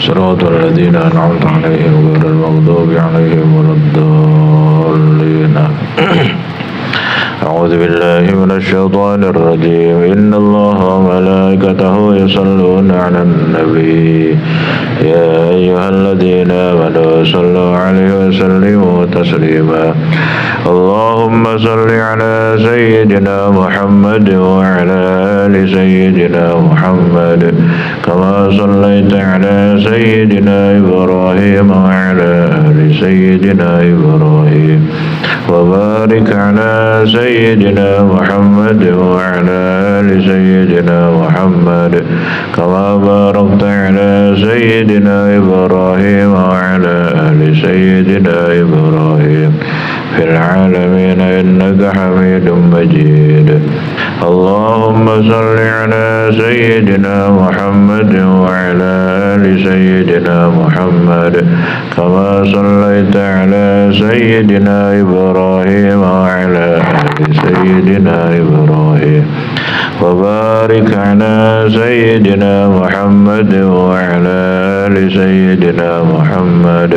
صراط الذين أنعمت عليهم غير المغضوب عليهم ولا الضالين. أعوذ بالله من الشيطان الرجيم. إن الله وملائكته يصلون على النبي يا أيها الذين آمنوا صلوا عليه وسلموا تسليما. اللهم صل على سيدنا محمد وعلى آل سيدنا محمد كما صليت على سيدنا إبراهيم وعلى آل سيدنا إبراهيم وبارك على سيدنا محمد وعلى آل سيدنا محمد كما باركت على سيدنا إبراهيم وعلى آل سيدنا إبراهيم في العالمين إنك حميد مجيد. اللهم صل على سيدنا محمد وعلى آل سيدنا محمد كما صليت على سيدنا إبراهيم وعلى آل سيدنا إبراهيم وبارك على سيدنا محمد وعلى آل سيدنا محمد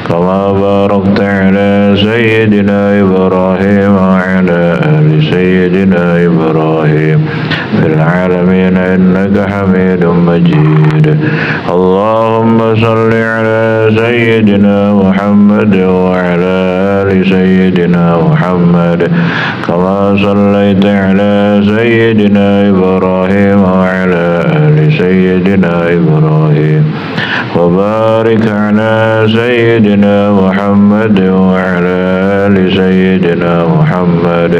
كما باركت على سيدنا إبراهيم وعلى آل سيدنا إبراهيم في العالمين إنك حميد مجيد. اللهم صل على سيدنا محمد وعلى آل سيدنا محمد كما صليت على سيدنا إبراهيم وعلى آل سيدنا إبراهيم وبارك على سيدنا محمد وعلى آل سيدنا محمد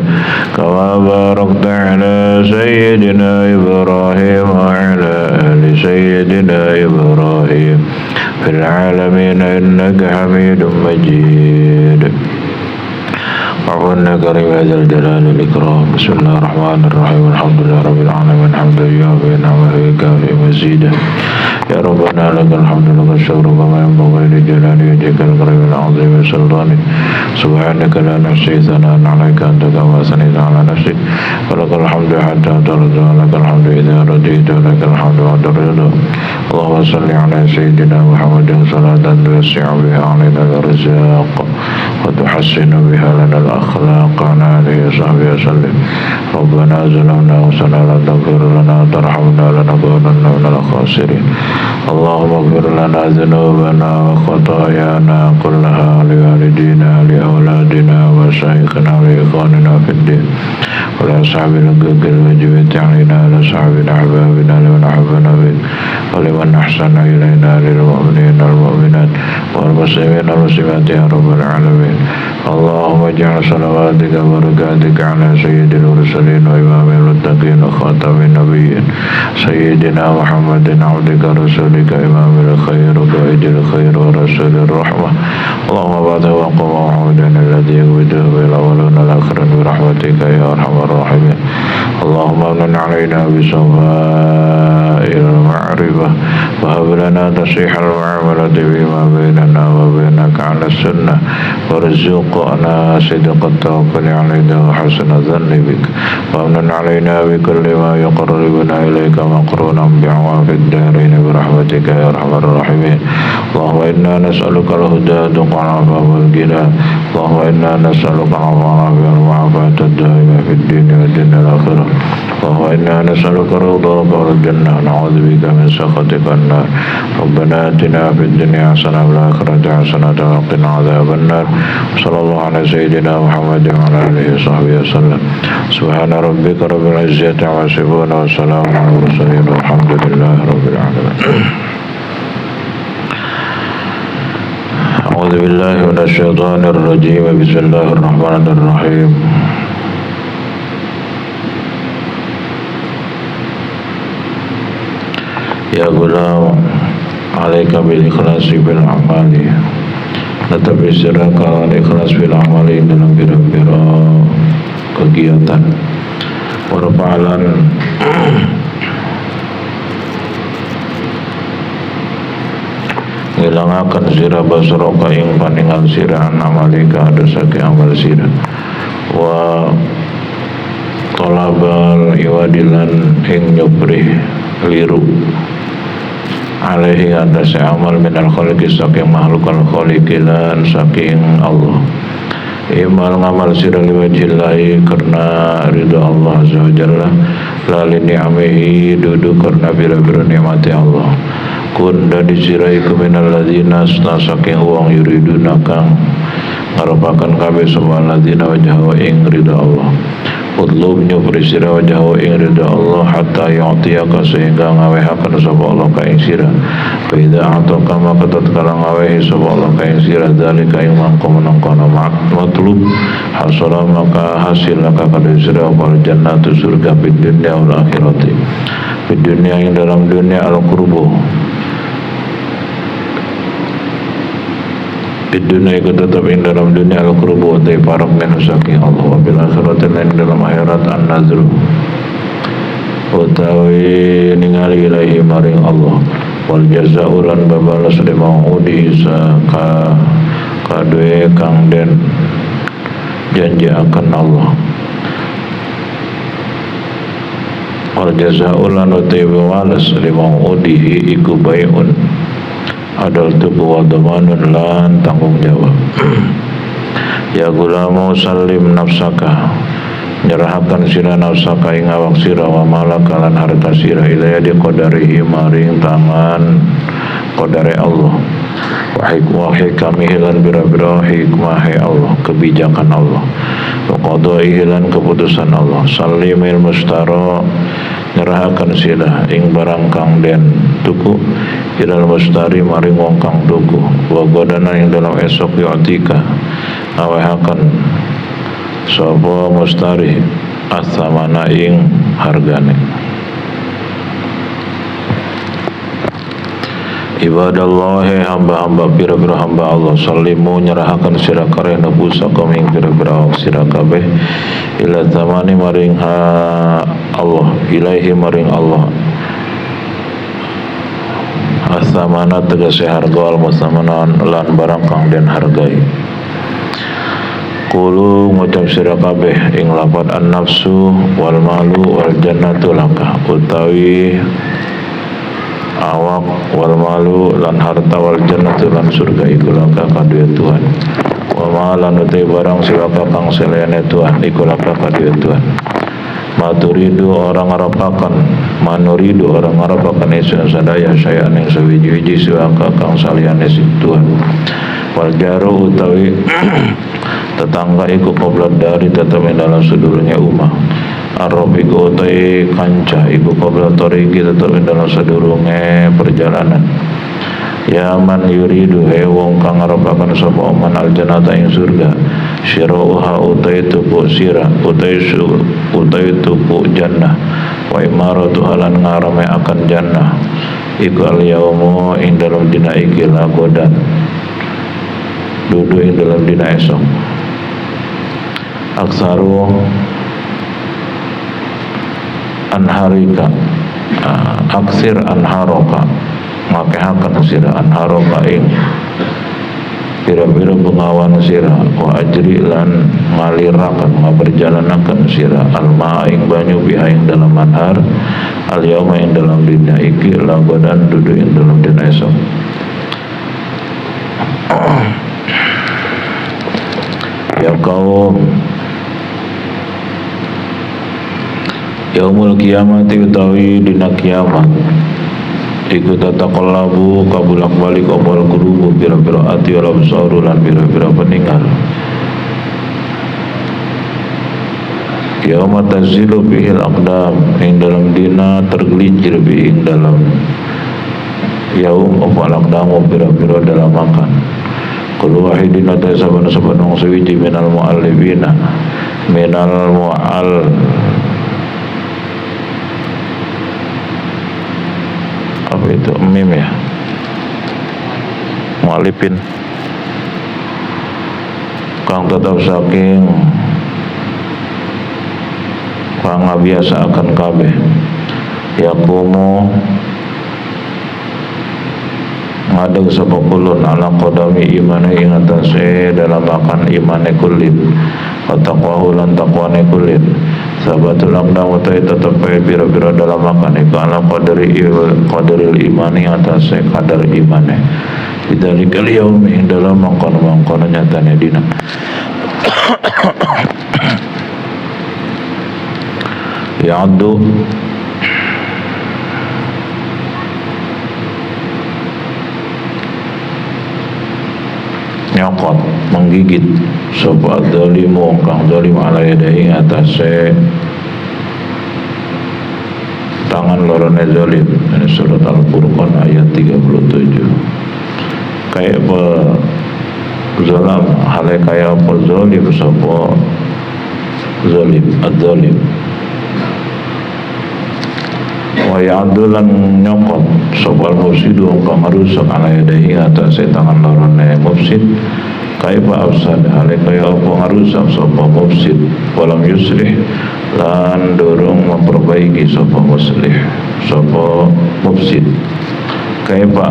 كما باركت على سيدنا إبراهيم وعلى آل سيدنا إبراهيم في العالمين إنك حميد مجيد. عفونا كريم هذا الجلال والإكرام. بسم الله الرحمن الرحيم. الحمد لله رب العالمين حمدا يوافي نعمه ويكافئ مزيدا. يا ربنا لك الحمد لك الشكر كما ينبغي لجلال وجهك الكريم العظيم وسلطانك. سبحانك لا نحصي ثناء عليك أنت كما أثنيت على نفسك ولك الحمد حتى ترضى ولك الحمد إذا رضيت ولك الحمد بعد الرضا. اللهم صل على سيدنا محمد صلاة توسع بها علينا الرزاق وتحسن بها لنا الأخلاق. على آله وصحبه وسلم. ربنا ظلمنا أنفسنا لا تغفر لنا ترحمنا لنكونن من الخاسرين. اللهم اغفر لنا ذنوبنا وخطايانا كلها لوالدينا لأولادنا وشيخنا وإخواننا في الدين ولأصحاب الحقوق الواجبة علينا ولأصحابنا أحبابنا لمن أحبنا بك ولمن أحسن إلينا للمؤمنين والمؤمنات والمسلمين والمسلمات يا رب العالمين. اللهم اجعل صلواتك وبركاتك على سيد المرسلين وإمام المتقين وخاتم النبيين سيدنا محمد عبدك رسولك إمام الخير وقائد الخير ورسول الرحمة. اللهم بعد وقم محمدا الذي يقبضه بالأولون والآخرين برحمتك يا أرحم الراحمين. اللهم امن علينا بصفاء المعرفة وهب لنا تصحيح المعاملة فيما بيننا وبينك على السنة وارزقنا صدق التوكل عليك وحسن الظن بك وامن علينا بكل ما يقربنا إليك مقرونا بعواف الدارين برحمتك يا أرحم الراحمين. اللهم إنا نسألك الهدى تقى العفاف والغنى. اللهم إنا نسألك العفو والعافية الدائمة في الدين والدنيا الآخرة. اللهم إنا نسألك رضاك والجنة ونعوذ بك من سخطك النار. ربنا آتنا في الدنيا حسنة وفي الآخرة حسنة وقنا عذاب النار. صلى الله على سيدنا محمد وعلى آله وصحبه وسلم. سبحان ربك رب العزة عما يصفون وسلام على المرسلين والحمد لله رب العالمين. أعوذ بالله من الشيطان الرجيم. بسم الله الرحمن الرحيم. Ya gulam, alaika bil ikhlasi bil amali. Tetapi silakan ikhlas bil amali dalam bira-bira kegiatan. Warfa'lan ngilangaken sira basraka ing paningal sira amalika dosake amal sira wa talabal iwadilan ing nyobrih liru alaihi atas amal minal khaliqi saking makhluk al khaliqilan saking Allah. Imal ngamal sira liwajillahi karena ridha Allah azza wa jalla, la li ni'amihi dudu karena bira-bira nikmati Allah. Kun dadi sira iku minal ladzina saking wong yuriduna kang ngarepaken kabeh sapa ladzina wajhahu ing ridha Allah. Utlub nyupri sira wajhahu ing ridha Allah hatta yu'tiyaka sehingga ngawehaken sapa Allah ka ing sira. Fa idza ataka maka tatkala ngawehi sapa Allah ka ing sira dzalika ing mangko menangkono matlub hasala maka hasil laka kadhe sira wal jannatu surga fid dunya wal akhirati. Fid dunya ing dalam dunia al qurbu. Di dunia itu tetap ing dalam dunia al-qurbu wa parak min saking Allah wa bil akhirat ing dalam akhirat an-nazru utawi ningali ilahi maring Allah wal jazaa'u lan babalas limaudihi saka kadue kang den janji akan Allah. Wal jazaa'u lan utawi babalas limaudihi iku bai'un adal tubuh wa dhamanun lan tanggung jawab. Ya gulamu salim nafsaka nyerahakan sira nafsaka ing awak sira wa malaka lan harta sira ilaya di qadarihi maring tangan qadare Allah wa hikmah lan bira-bira hikmah Allah kebijakan Allah wa qadaihi lan keputusan Allah. Salimil mustara nyerahakan sila ing barang kang den tuku ilal mustari maring wong kang tuku wa godana ing dalam esok yu'tika awehaken sapa mustari asamana ing hargane. Ibadallahi hamba-hamba pira-pira hamba Allah salimu nyerahakan sira kareh nebusa ing pira-pira sira kabeh ila zamani maring Allah ilaihi maring Allah asamana tegese harga al musamana lan barang kang den hargai. Kulu ngucap sira kabeh ing lafat an-nafsu wal malu wal jannatu laka utawi awak wal malu lan harta wal jannatu lan surga iku laka kadue Tuhan. Wa malan utai barang siwaka kang selene Tuhan iku laka kadue Tuhan. Maturidu orang ngarapakan manuridu orang ngarapakan isu sadaya saya ning sawiji-wiji siwaka kang saliyane Tuhan. Wal jaru utawi tetangga iku qoblat dari tetap dalam sedulurnya umah. Arab iku utai kanca iku qoblat toriki tetap dalam sedulurnya perjalanan. Ya man yuridu wong kang ngarepaken sapa man aljannata ing surga syirauha utai tuku sira utai tuku jannah wa imaratu halan ngarame akan jannah iku al yaumu ing dalam dina iki lagodan dudu ing dalam dina esok. Aksaru anharika aksir anharoka makehakan sira anharoka ing pira-pira bengawan sira wa ajri lan ngalirakan ngaperjalanakan sira alma ing banyu biha ing dalam manhar al yauma ing dalam dina iki lagodan dudu ing dalam dina esok. Ya kaum yaumul kiamati utawi dina kiamat iku tataqallabu kabulak balik opal kurubu pira-pira ati wal absaru lan pira-pira peninggal. Kiamat tazilu bihil aqdam ing dalam dina tergelincir bi ing dalam yaum opal aqdamu pira-pira dalam makan. Kullu wahidin ata saban-saban wong suwiji minal muallibina minal mual apa itu mim ya mualifin kang tetap saking kang biasa akan kabeh yakumu ngadeg sapa kulun ala qadami imane ing atase dalam akan imane kulin wa taqwahu lan taqwane kulin sabatul aqdam utai tetap bira-bira dalam makan iku ala qadaril imani atas kadar imane bidzalikal yaum ing dalam mangkon nyatane dina ya'du nyokot menggigit sapa dzalimu kang zalim ala yadai atase tangan lorone zalim. Ini surat Al-Furqan ayat 37. Kayak apa zalam hale kayak apa zalim sapa zalim ad-zalim wa ya'dulan nyokot sapa mufsidu kang rusak ala yadai atase tangan lorone mufsid kaifa afsad hale kaya apa ngarusak sapa mufsid walam yuslih lan dorong memperbaiki sapa muslih sapa mufsid kaifa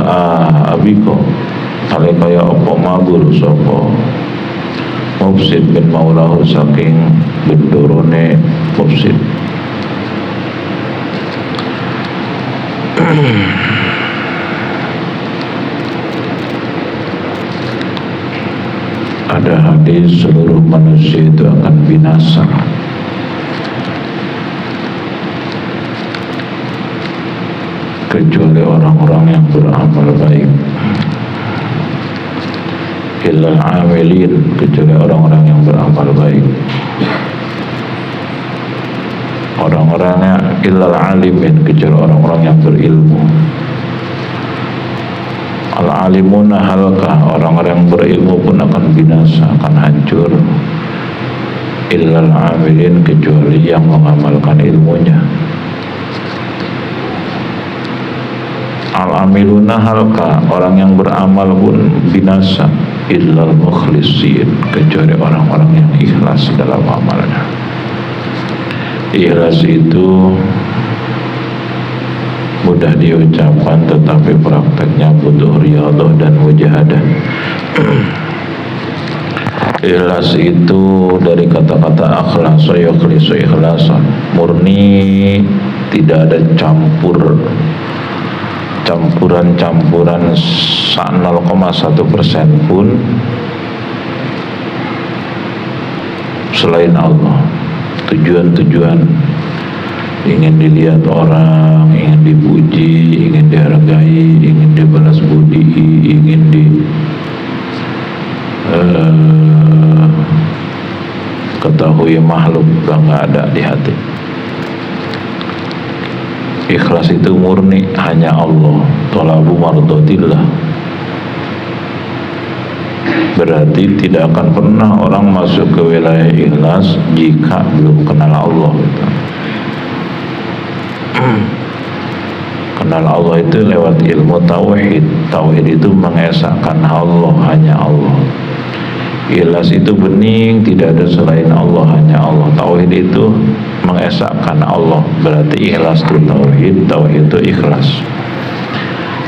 abiko hale kaya apa mabur sapa mufsid bin maulahu saking bendorone mufsid. Ada hadis seluruh manusia itu akan binasa kecuali orang-orang yang beramal baik, illal amilin, kecuali orang-orang yang beramal baik, orang-orangnya illal alimin, kecuali orang-orang yang berilmu. Al-alimuna halka, orang-orang yang berilmu pun akan binasa, akan hancur. Illal amilin, kecuali yang mengamalkan ilmunya. Al-amiluna halka, orang yang beramal pun binasa. Illal mukhlisin, kecuali orang-orang yang ikhlas dalam amalnya. Ikhlas itu mudah diucapkan tetapi prakteknya butuh riyadhah dan mujahadah. Ikhlas itu dari kata-kata akhlas, yukhlisu ikhlasan, murni, tidak ada campuran 0,1% pun selain Allah. Tujuan ingin dilihat orang, ingin dipuji, ingin dihargai, ingin dibalas budi, ingin ketahui makhluk, nggak ada di hati. Ikhlas itu murni hanya Allah, talabu mardatillah. Berarti tidak akan pernah orang masuk ke wilayah ikhlas jika belum kenal Allah gitu. Kenal Allah itu lewat ilmu tauhid. Tauhid itu mengesahkan Allah, hanya Allah. Ikhlas itu bening, tidak ada selain Allah, hanya Allah. Tauhid itu mengesahkan Allah, berarti ikhlas itu tauhid, tauhid itu ikhlas.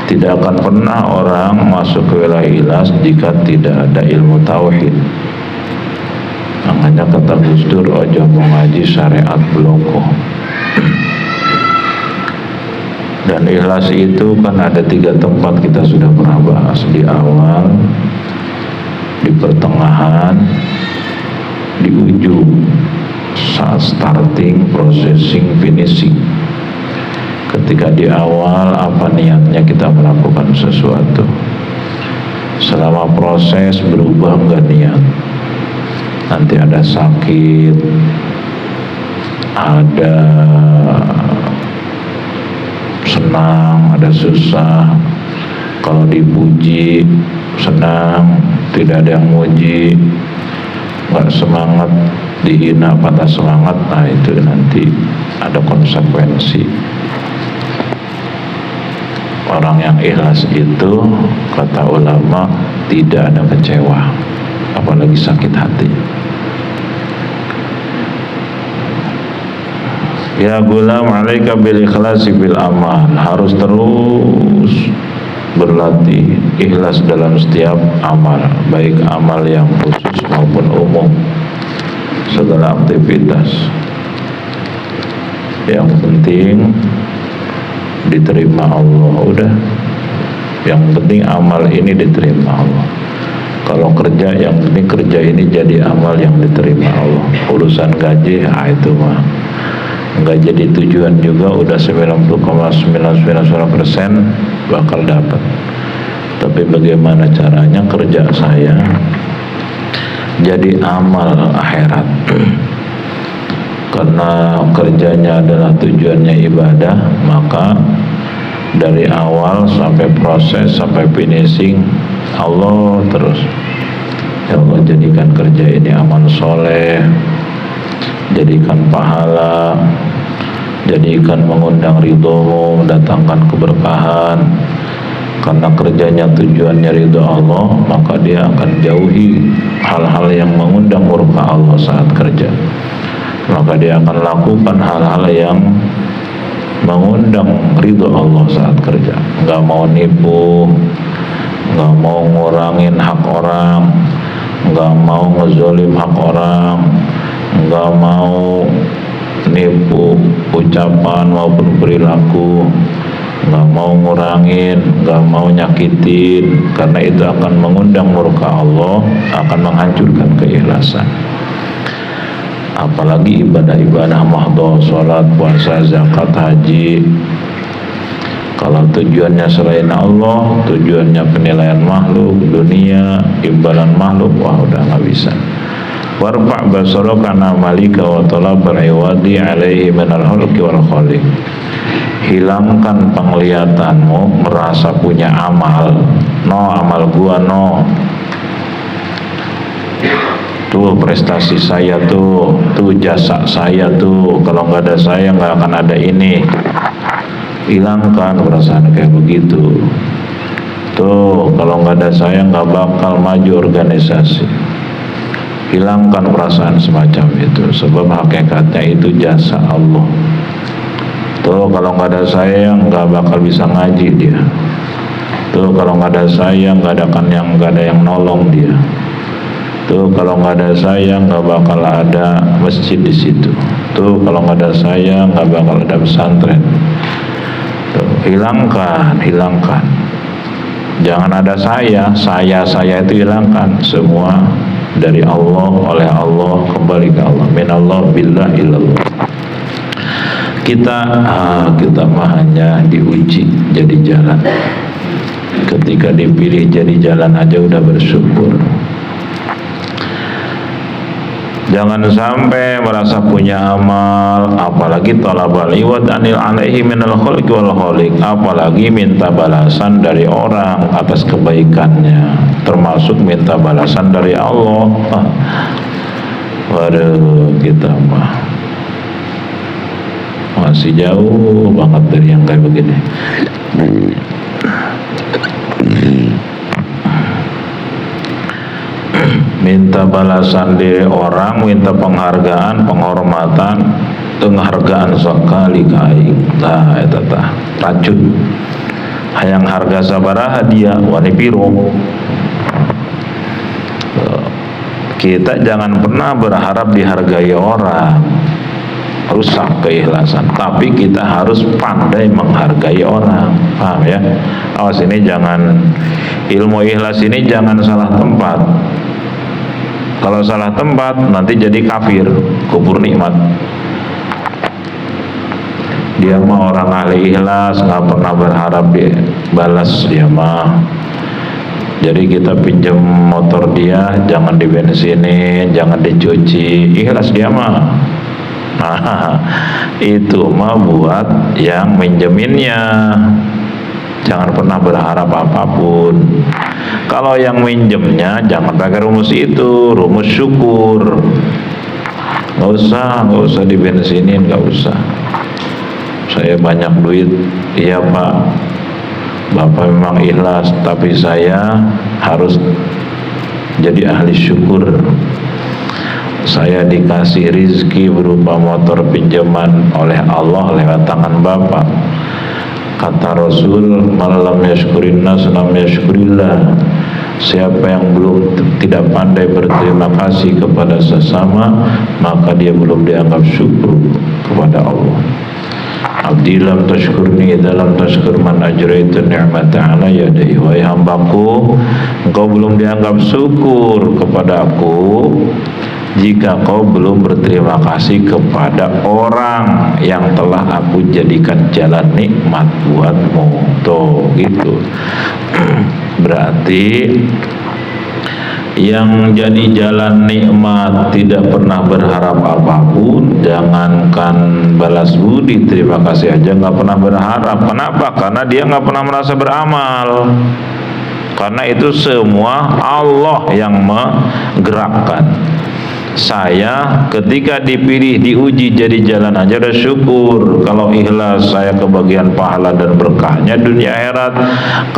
Tidak akan pernah orang masuk ke wilayah ikhlas jika tidak ada ilmu tauhid. Makanya kata Gus Dur, ojo mau ngaji syariat bloko. Dan ikhlas itu kan ada 3 tempat, kita sudah pernah bahas di awal, di pertengahan, di ujung, saat starting, processing, finishing. Ketika di awal, apa niatnya kita melakukan sesuatu, selama proses berubah enggak niat, nanti ada sakit, ada senang, ada susah. Kalau dipuji senang, tidak ada yang muji, nggak semangat, dihina, patah semangat, nah itu nanti ada konsekuensi. Orang yang ikhlas itu, kata ulama, tidak ada kecewa, apalagi sakit hati. Ya gulam, alaika bil ikhlasi bil amal, harus terus berlatih ikhlas dalam setiap amal, baik amal yang khusus maupun umum, segala aktivitas. Yang penting diterima Allah, udah. Yang penting amal ini diterima Allah. Kalau kerja, yang penting kerja ini jadi amal yang diterima Allah. Urusan gaji, itu mah nggak jadi tujuan juga, udah 90,999% bakal dapat. Tapi bagaimana caranya kerja saya jadi amal akhirat? Karena kerjanya adalah tujuannya ibadah, maka dari awal sampai proses sampai finishing Allah terus. Ya Allah, jadikan kerja ini amal soleh, jadikan pahala, jadikan mengundang ridho-Mu, mendatangkan keberkahan. Karena kerjanya tujuannya ridho Allah, maka dia akan jauhi hal-hal yang mengundang murka Allah saat kerja. Maka dia akan lakukan hal-hal yang mengundang ridho Allah saat kerja. Nggak mau nipu, nggak mau ngurangin hak orang, nggak mau ngezolim hak orang, nggak mau nipu ucapan maupun perilaku, nggak mau ngurangin, nggak mau nyakitin, karena itu akan mengundang murka Allah, akan menghancurkan keikhlasan. Apalagi ibadah-ibadah mahdhah, sholat, puasa, zakat, haji, kalau tujuannya selain Allah, tujuannya penilaian makhluk, dunia, imbalan makhluk, wah udah nggak bisa. Warfa' basaraka an amalika wa talab al-iwadi alaihi minal hulki wal khaliq. Hilangkan penglihatanmu merasa punya amal. No, amal gua no. Tuh prestasi saya tuh jasa saya tuh. Kalau nggak ada saya nggak akan ada ini. Hilangkan perasaan kayak begitu. Tuh kalau nggak ada saya nggak bakal maju organisasi. Hilangkan perasaan semacam itu, sebab hakikatnya itu jasa Allah. Tuh kalau nggak ada saya nggak bakal bisa ngaji dia. Tuh kalau nggak ada saya nggak ada yang nolong dia. Tuh kalau nggak ada saya nggak bakal ada masjid di situ. Tuh kalau nggak ada saya nggak bakal ada pesantren. Tuh, hilangkan. Jangan ada saya itu hilangkan. Semua dari Allah, oleh Allah, kembali ke Allah. Minallah billah ilallah. Kita mah hanya diuji jadi jalan. Ketika dipilih jadi jalan aja udah bersyukur. Jangan sampai merasa punya amal, apalagi talabal iwad anil alaihi minal khulqi wal khaliq, apalagi minta balasan dari orang atas kebaikannya, termasuk minta balasan dari Allah. Waduh, kita mah masih jauh banget dari yang kayak begini. Minta balasan dari orang, minta penghargaan, penghormatan, penghargaan sekali kain. Nah, itu racun. Hayang harga sabaraha dia wani piro. Kita jangan pernah berharap dihargai orang, rusak keikhlasan. Tapi kita harus pandai menghargai orang. Paham ya? Awas ini jangan, ilmu ikhlas ini jangan salah tempat. Kalau salah tempat nanti jadi kafir, kubur nikmat. Dia mah orang ahli ikhlas, nggak pernah berharap dibalas dia mah. Jadi kita pinjam motor dia, jangan dibensinin, jangan dicuci, ikhlas dia mah. Nah, itu mah buat yang minjeminnya. Jangan pernah berharap apapun. Kalau yang minjemnya jangan pakai rumus itu, rumus syukur. Nggak usah dibensinin, nggak usah. Saya banyak duit, iya Pak. Bapak memang ikhlas, tapi saya harus jadi ahli syukur. Saya dikasih rizki berupa motor pinjaman oleh Allah lewat tangan Bapak. Kata Rasul, malam yashkurin nas lam yashkurillah. Siapa yang tidak pandai berterima kasih kepada sesama, maka dia belum dianggap syukur kepada Allah. abdi lam tashkurni idza lam tashkur man ajraita ni'mata ala yadai. Wahai hambaku, engkau belum dianggap syukur kepadaku jika kau belum berterima kasih kepada orang yang telah aku jadikan jalan nikmat buatmu. Tuh gitu. Berarti yang jadi jalan nikmat tidak pernah berharap apapun, jangankan balas budi, terima kasih aja nggak pernah berharap. Kenapa? Karena dia nggak pernah merasa beramal. Karena itu semua Allah yang menggerakkan. Saya ketika dipilih, diuji jadi jalan aja udah syukur. Kalau ikhlas saya kebagian pahala dan berkahnya dunia akhirat.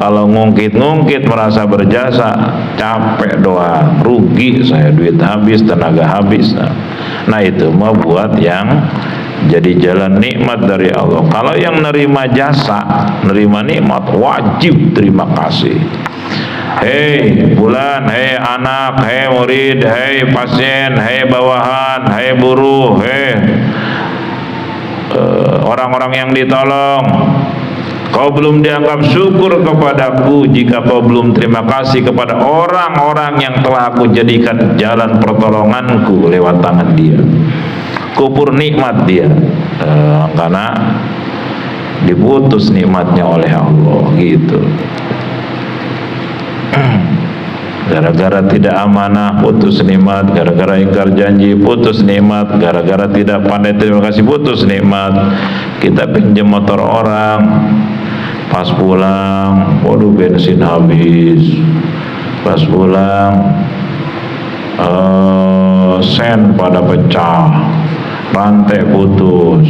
Kalau ngungkit-ngungkit merasa berjasa, capek doang, rugi saya, duit habis, tenaga habis. Nah itu mah buat yang jadi jalan nikmat dari Allah. Kalau yang nerima jasa, nerima nikmat, wajib terima kasih. Hei bulan, hei anak, hei murid, hei pasien, hei bawahan, hei buruh, hei orang-orang yang ditolong, kau belum dianggap syukur kepadaku jika kau belum terima kasih kepada orang-orang yang telah aku jadikan jalan pertolonganku lewat tangan dia. Kufur nikmat dia, karena diputus nikmatnya oleh Allah gitu. Gara-gara tidak amanah putus nikmat, gara-gara ingkar janji putus nikmat, gara-gara tidak pandai terima kasih putus nikmat. Kita pinjam motor orang, pas pulang waduh bensin habis, pas pulang sen pada pecah, rantai putus,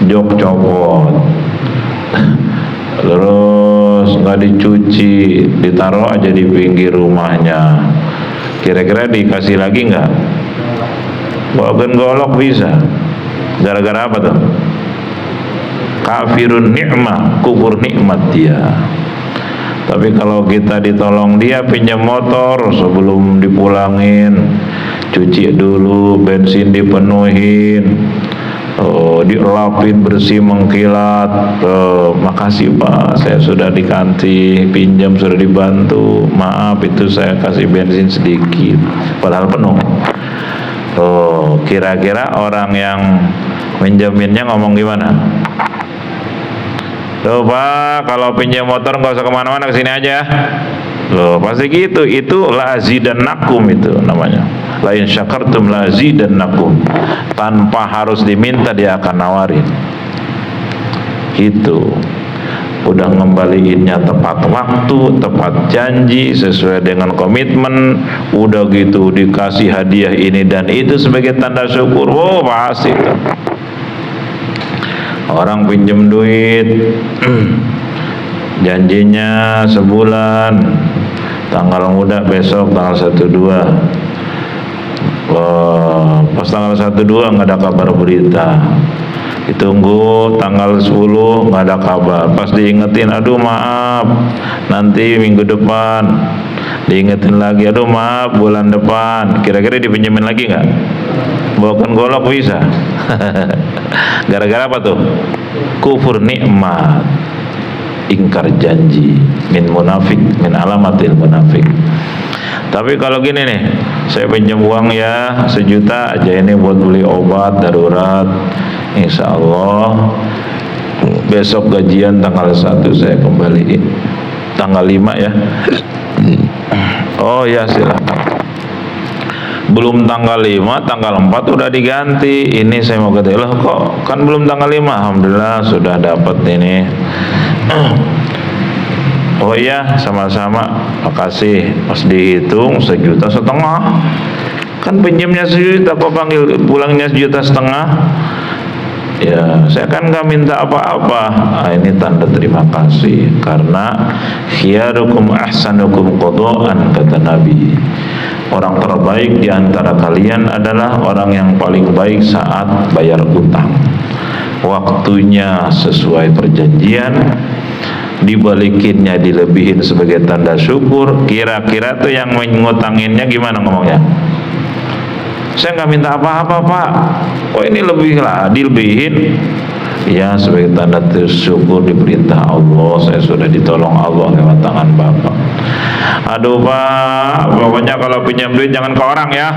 jok copot, terus nggak dicuci, ditaruh aja di pinggir rumahnya. Kira-kira dikasih lagi nggak? Bawakan golok bisa. Gara-gara apa tuh? Kafirun ni'mah, kufur nikmat dia. Tapi kalau kita ditolong dia pinjam motor, sebelum dipulangin cuci dulu, bensin dipenuhin, dielapin bersih mengkilat. Makasih Pak, saya sudah diganti, pinjam sudah dibantu, maaf itu saya kasih bensin sedikit padahal penuh. Kira-kira orang yang menjaminnya ngomong gimana? Tuh Pak, kalau pinjam motor nggak usah kemana-mana, kesini aja. Loh pasti gitu. Itu lazidannakum itu namanya. La in syakartum lazidannakum. Tanpa harus diminta dia akan nawarin. Itu udah ngembaliinnya tepat waktu, tepat janji, sesuai dengan komitmen. Udah gitu dikasih hadiah ini dan itu sebagai tanda syukur. Oh pasti itu. Orang pinjam duit janjinya sebulan, tanggal muda besok tanggal 1/2. Pas tanggal 1/2 nggak ada kabar berita, ditunggu tanggal 10 nggak ada kabar, pas diingetin aduh maaf nanti minggu depan, diingetin lagi aduh maaf bulan depan. Kira-kira dipinjemin lagi nggak? Bawakan golok bisa. Gara-gara apa tuh? Kufur nikmat, ingkar janji, min munafik, min alamatil munafik. Tapi kalau gini nih, saya pinjam uang ya 1 juta aja ini buat beli obat darurat, insya Allah besok gajian tanggal 1 saya kembaliin, tanggal 5 ya. Oh ya silakan. Belum tanggal 5, tanggal 4 udah diganti. Ini saya mau kata, loh kok kan belum tanggal 5? Alhamdulillah sudah dapat ini. Oh iya sama-sama, makasih. Pas dihitung 1,5 juta. Kan pinjamnya 1 juta, kok panggil pulangnya 1,5 juta? Ya saya kan gak minta apa-apa. Ini tanda terima kasih. Karena khiyarukum ahsanukum qada'an, kata Nabi. Orang terbaik di antara kalian adalah orang yang paling baik saat bayar utang. Waktunya sesuai perjanjian, dibalikinnya dilebihin sebagai tanda syukur. Kira-kira tuh yang ngutanginnya gimana ngomongnya? Saya nggak minta apa-apa Pak, kok ini lebih lah dilebihin. Ya, sebagai tanda syukur diperintah Allah, saya sudah ditolong Allah lewat tangan Bapak. Aduh Pak, pokoknya kalau pinjam duit jangan ke orang ya.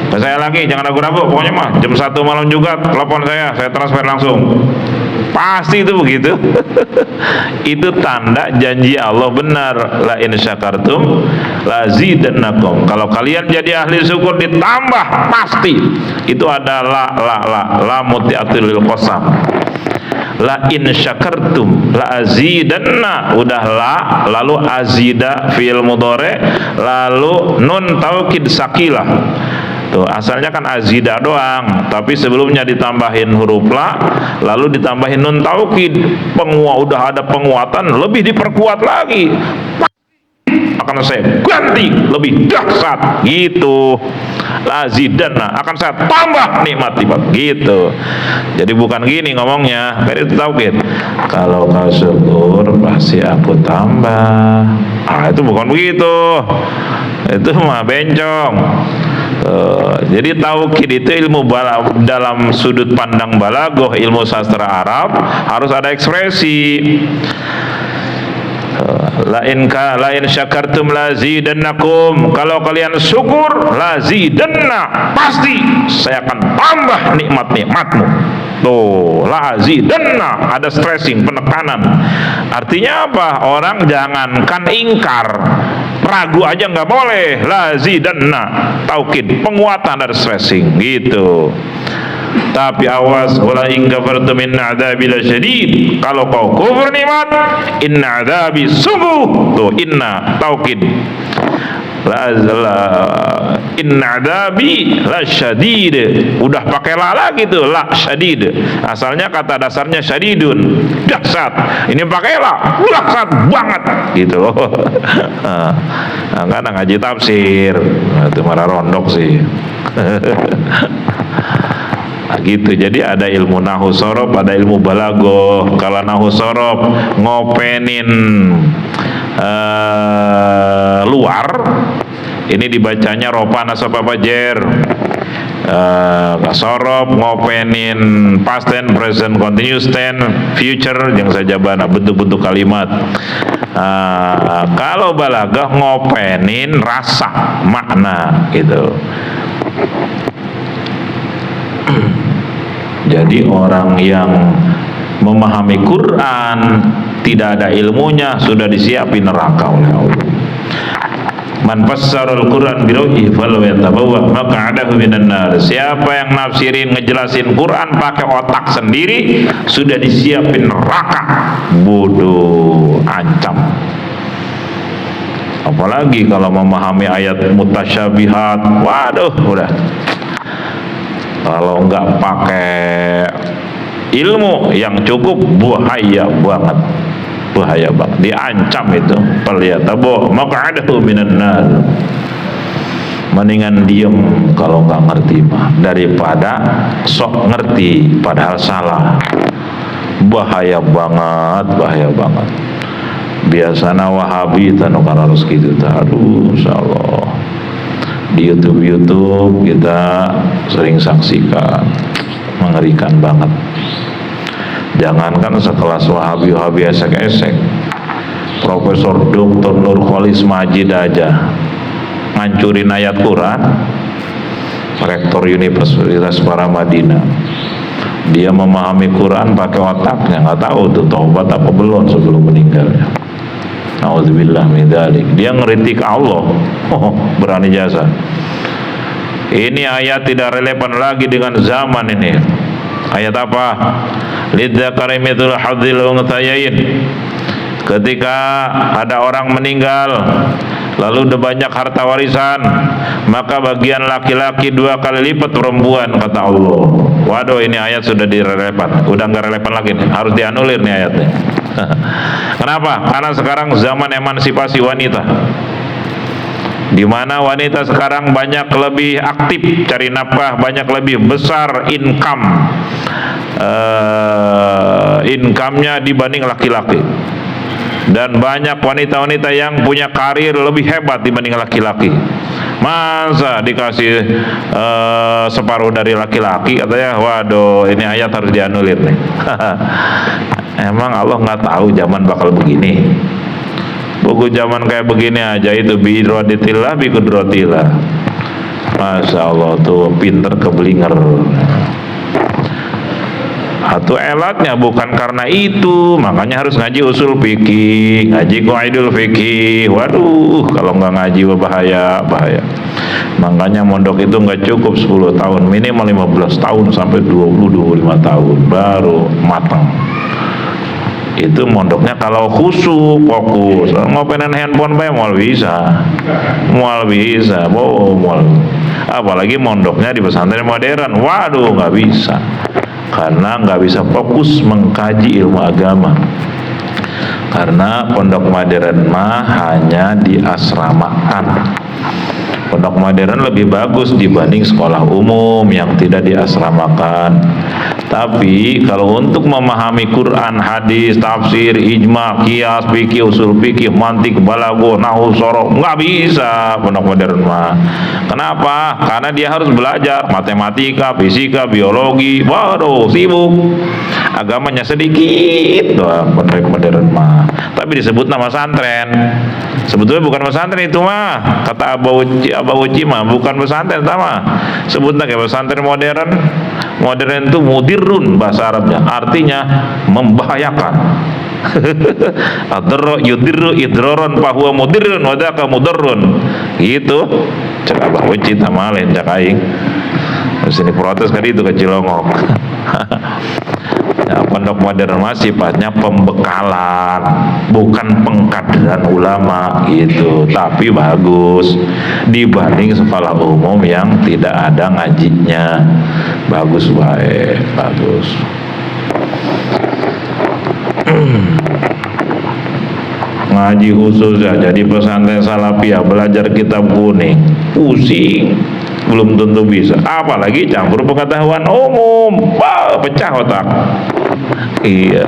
Ke saya lagi, jangan ragu-ragu. Pokoknya mah jam 1 malam juga telepon saya transfer langsung. Pasti itu begitu. Itu tanda janji Allah benar. La in syakartum la zidannakum. Kalau kalian jadi ahli syukur ditambah pasti. Itu ada la mutiatul lil qasam. La in syakartum la azidanna, udah la, lalu azida fi'il mudhari, lalu nun taukid sakilah. Tuh, asalnya kan azida doang, tapi sebelumnya ditambahin huruf la, lalu ditambahin nun taukid. Udah ada penguatan, lebih diperkuat lagi. Akan saya ganti lebih dahsyat gitu. Lazidanna, akan saya tambah nikmat gitu. Jadi bukan gini ngomongnya, kayak itu taukid. Kalau kau syukur pasti aku tambah. Itu bukan begitu. Itu mah bencong. Jadi taukid itu ilmu dalam sudut pandang balaghah, ilmu sastra Arab harus ada ekspresi. La in syakartum lazidannakum, kalau kalian syukur lazidanna, pasti saya akan tambah nikmat-nikmatmu. Tuh, lazidanna, ada stressing, penekanan. Artinya apa? Orang jangankan ingkar, ragu aja nggak boleh. Lazidanna, taukid, penguatan, ada stressing gitu. Tapi awas, wala in kafartum inna adzabi lasyadid. Kalau kau kufur nikmat, inna adzabi, sungguh. Tuh, inna taukid. Inna adzabi lasyadid. Udah pakai la lagi tuh, la syadid. Asalnya kata dasarnya syadidun, dahsyat. Ini pakai la, dahsyat banget gitu. Nah, kadang ngaji tafsir itu marah rondok sih. Nah, gitu. Jadi ada ilmu nahwu sorof, ada ilmu balaghah. Kalau nahwu sorof ngopenin luar, ini dibacanya rofa nasab fajer. Sorof ngopenin past tense, present continuous tense, future yang saja bana bentuk-bentuk kalimat. Kalau balaghah ngopenin rasa, makna gitu. Jadi orang yang memahami Quran tidak ada ilmunya sudah disiapin neraka oleh Allah. Man fassarul Quran biru'i falau yatabawwa maq'adahu minan nar. Siapa yang nafsirin ngejelasin Quran pakai otak sendiri sudah disiapin neraka. Bodoh, ancam. Apalagi kalau memahami ayat mutasyabihat, waduh udah. Kalau nggak pakai ilmu yang cukup, bahaya banget, diancam itu. Falyatabu maq'adahu minan nar. Mendingan diem kalau nggak ngerti mah daripada sok ngerti padahal salah. Bahaya banget. Biasana Wahabi tanu harus gitu. Aduh, insyaallah di YouTube kita sering saksikan, mengerikan banget. Jangankan sekelas Wahabi esek-esek, Profesor Dr. Nurholis Majid aja ngancurin ayat Quran. Rektor Universitas Paramadina, dia memahami Quran pakai otaknya, nggak tahu tuh taubat apa belum sebelum meninggalnya. Nauzubillah min dzalik. Dia ngeritik Allah. Berani jasa. Ini ayat tidak relevan lagi dengan zaman ini. Ayat apa? Lidzakari mithlu hadzil unthayain. Ketika ada orang meninggal, lalu ada banyak harta warisan, maka bagian laki-laki 2 kali lipat perempuan, kata Allah. Waduh, ini ayat sudah direlevan, udah nggak relevan lagi nih, harus dianulir nih ayatnya. Kenapa? Karena sekarang zaman emansipasi wanita, di mana wanita sekarang banyak lebih aktif cari nafkah, banyak lebih besar income-nya dibanding laki-laki. Dan banyak wanita-wanita yang punya karir lebih hebat dibanding laki-laki. Masa dikasih separuh dari laki-laki, katanya waduh ini ayat harus dianulir nih. Emang Allah nggak tahu zaman bakal begini? Buku zaman kayak begini aja itu birotitillah bikudrotillah. Masya Allah tuh pinter keblinger. Atau elatnya bukan karena itu, makanya harus ngaji usul fikih, ngaji qaidul fikih. Waduh, kalau nggak ngaji bahaya. Makanya mondok itu nggak cukup 10 tahun, minimal 15 tahun sampai 20-25 tahun baru matang. Itu mondoknya kalau khusyuk, fokus. Ngopenin handphone mual bisa. Apalagi mondoknya di pesantren modern, waduh nggak bisa. Karena nggak bisa fokus mengkaji ilmu agama. Karena pondok modern mah hanya diasramakan. Pondok modern lebih bagus dibanding sekolah umum yang tidak diasramakan. Tapi kalau untuk memahami Quran, hadis, tafsir, ijma, qiyas, fikih, usul fikih, mantik, balaghah, nahwu, sorof, nggak bisa pondok modern mah. Kenapa? Karena dia harus belajar matematika, fisika, biologi. Waduh, sibuk. Agamanya sedikit doang pondok modern mah. Tapi disebut nama pesantren. Sebetulnya bukan pesantren itu mah. Kata Abah Uci mah bukan pesantren sama. Sebutnya kayak pesantren modern. Modern itu mudirun bahasa Arabnya, artinya membahayakan. Adro yudirru idroron fahuwa mudirun wadaka mudarrun. Gitu. Cak Abah Uci sama lain cak aing. Terus ini protes kan itu ke Cilongok. Ya, pondok modern mah sifatnya pembekalan, bukan pengkaderan ulama gitu, tapi bagus dibanding sekolah umum yang tidak ada ngajinya. Bagus bagus. Ngaji khusus ya, jadi pesantren salafiyah belajar kitab kuning, pusing. Belum tentu bisa, apalagi campur pengetahuan umum. Wah, pecah otak. Iya.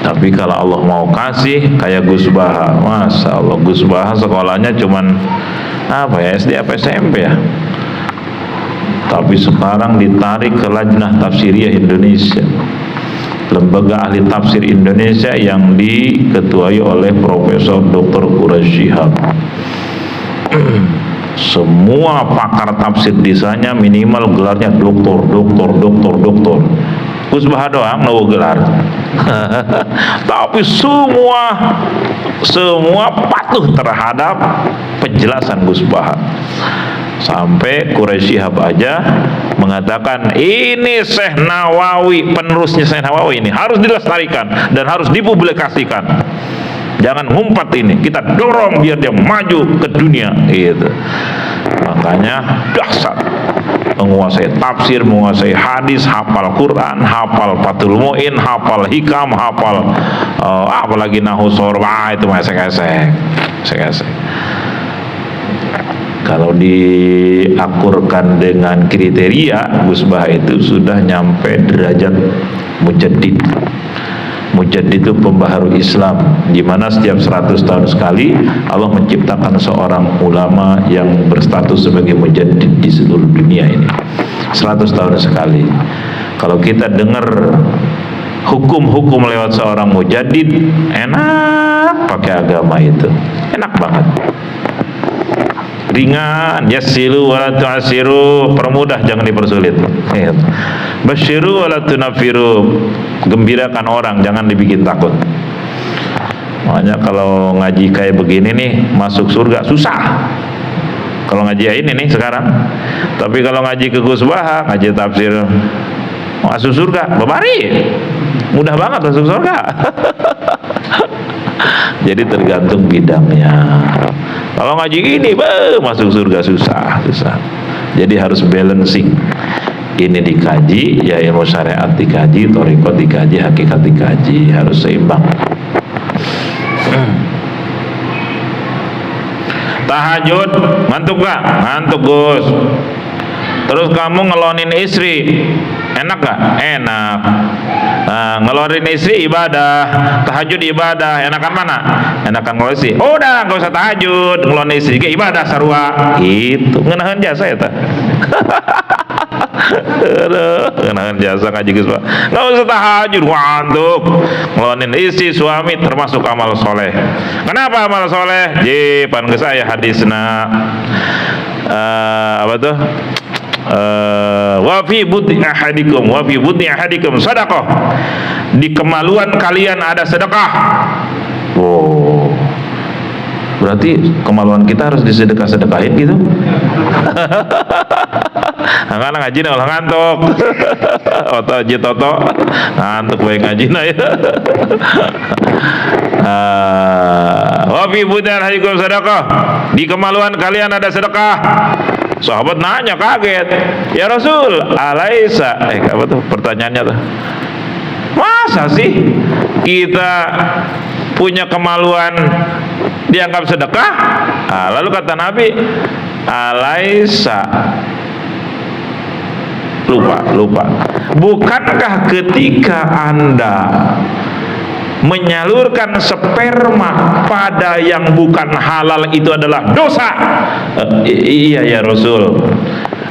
Tapi kalau Allah mau kasih kayak Gus Baha, Masya Allah, Gus Baha sekolahnya cuman apa ya, SD apa SMP ya, tapi sekarang ditarik ke Lajnah Tafsiriyah Indonesia, lembaga ahli tafsir Indonesia yang diketuai oleh Profesor Dr. Quraisy Shihab. Semua pakar tafsir di sana minimal gelarnya doktor. Gus Baha doang no gelar. Tapi semua patuh terhadap penjelasan Gus Baha. Sampai Quraisy Shihab aja mengatakan ini Syekh Nawawi, penerusnya Syekh Nawawi ini harus dilestarikan dan harus dipublikasikan. Jangan ngumpat ini, kita dorong biar dia maju ke dunia gitu. Makanya dahsyat, menguasai tafsir, menguasai hadis, hafal Quran, hafal Fathul Muin, hafal hikam, hafal apalagi nahwu sorof, itu esek-esek. Kalau diakurkan dengan kriteria, Gus Baha itu sudah nyampe derajat mujaddid. Mujaddid itu pembaharu Islam, di mana setiap 100 tahun sekali Allah menciptakan seorang ulama yang berstatus sebagai mujaddid di seluruh dunia ini. 100 tahun sekali. Kalau kita dengar hukum-hukum lewat seorang mujaddid, enak pakai agama itu. Enak banget. Ringan, yassiru wala tu'assiru, permudah jangan dipersulit. Basyiru wala tunafiru, gembirakan orang jangan dibikin takut. Makanya kalau ngaji kayak begini nih, masuk surga susah. Kalau ngaji ini nih sekarang. Tapi kalau ngaji ke Gus Baha, ngaji tafsir masuk surga, babari. Mudah banget masuk surga. Jadi tergantung bidangnya. Kalau ngaji ini, masuk surga susah. Jadi harus balancing. Ini dikaji, ya ilmu syariat dikaji, thariqat dikaji, hakikat dikaji, harus seimbang. Tahajud, ngantuk gak? Ngantuk Gus. Terus kamu ngelonin istri, Enak gak? Enak. Ngeluarin istri ibadah, tahajud ibadah, enakan mana? Enakan ngeluarin istri. Udah gak usah tahajud, ngeluarin istri ke ibadah sarua. Itu ngenahan jasa ya ta. Ngenahan jasa ngaji geus Pak. Gak usah tahajud, ngantuk. Ngeluarin istri suami termasuk amal soleh. Kenapa amal soleh? Pan geus aya hadisna. Apa tuh? Wa fi budni ahadikum sadaqah. Di kemaluan kalian ada sedekah. Oh, berarti kemaluan kita harus disedekah-sedekahin gitu. Karena ngaji ulah ngantuk. Toto ngantuk bae ngaji ya. Wa fi budni ahadikum sadaqah. Di kemaluan kalian ada sedekah. Sahabat nanya kaget, ya Rasul, alaisa, apa tuh pertanyaannya tuh? Masa sih kita punya kemaluan dianggap sedekah? Lalu kata Nabi, alaisa, lupa. Bukankah ketika Anda menyalurkan sperma pada yang bukan halal itu adalah dosa? Iya ya Rasul.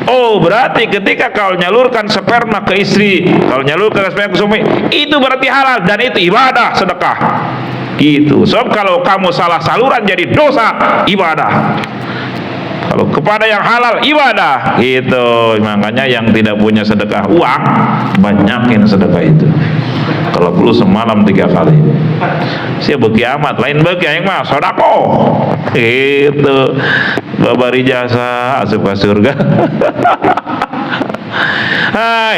Oh, berarti ketika kau nyalurkan sperma ke istri, kalau nyalurkan sperma ke suami, itu berarti halal dan itu ibadah, sedekah. Gitu. So kalau kamu salah saluran jadi dosa, ibadah. Kalau kepada yang halal ibadah, gitu. Makanya yang tidak punya sedekah uang, banyakin sedekah itu. Kalau perlu semalam 3 kali. Siapa kiamat lain bagi yang mah sodako. Itu babari jasa asup ke surga.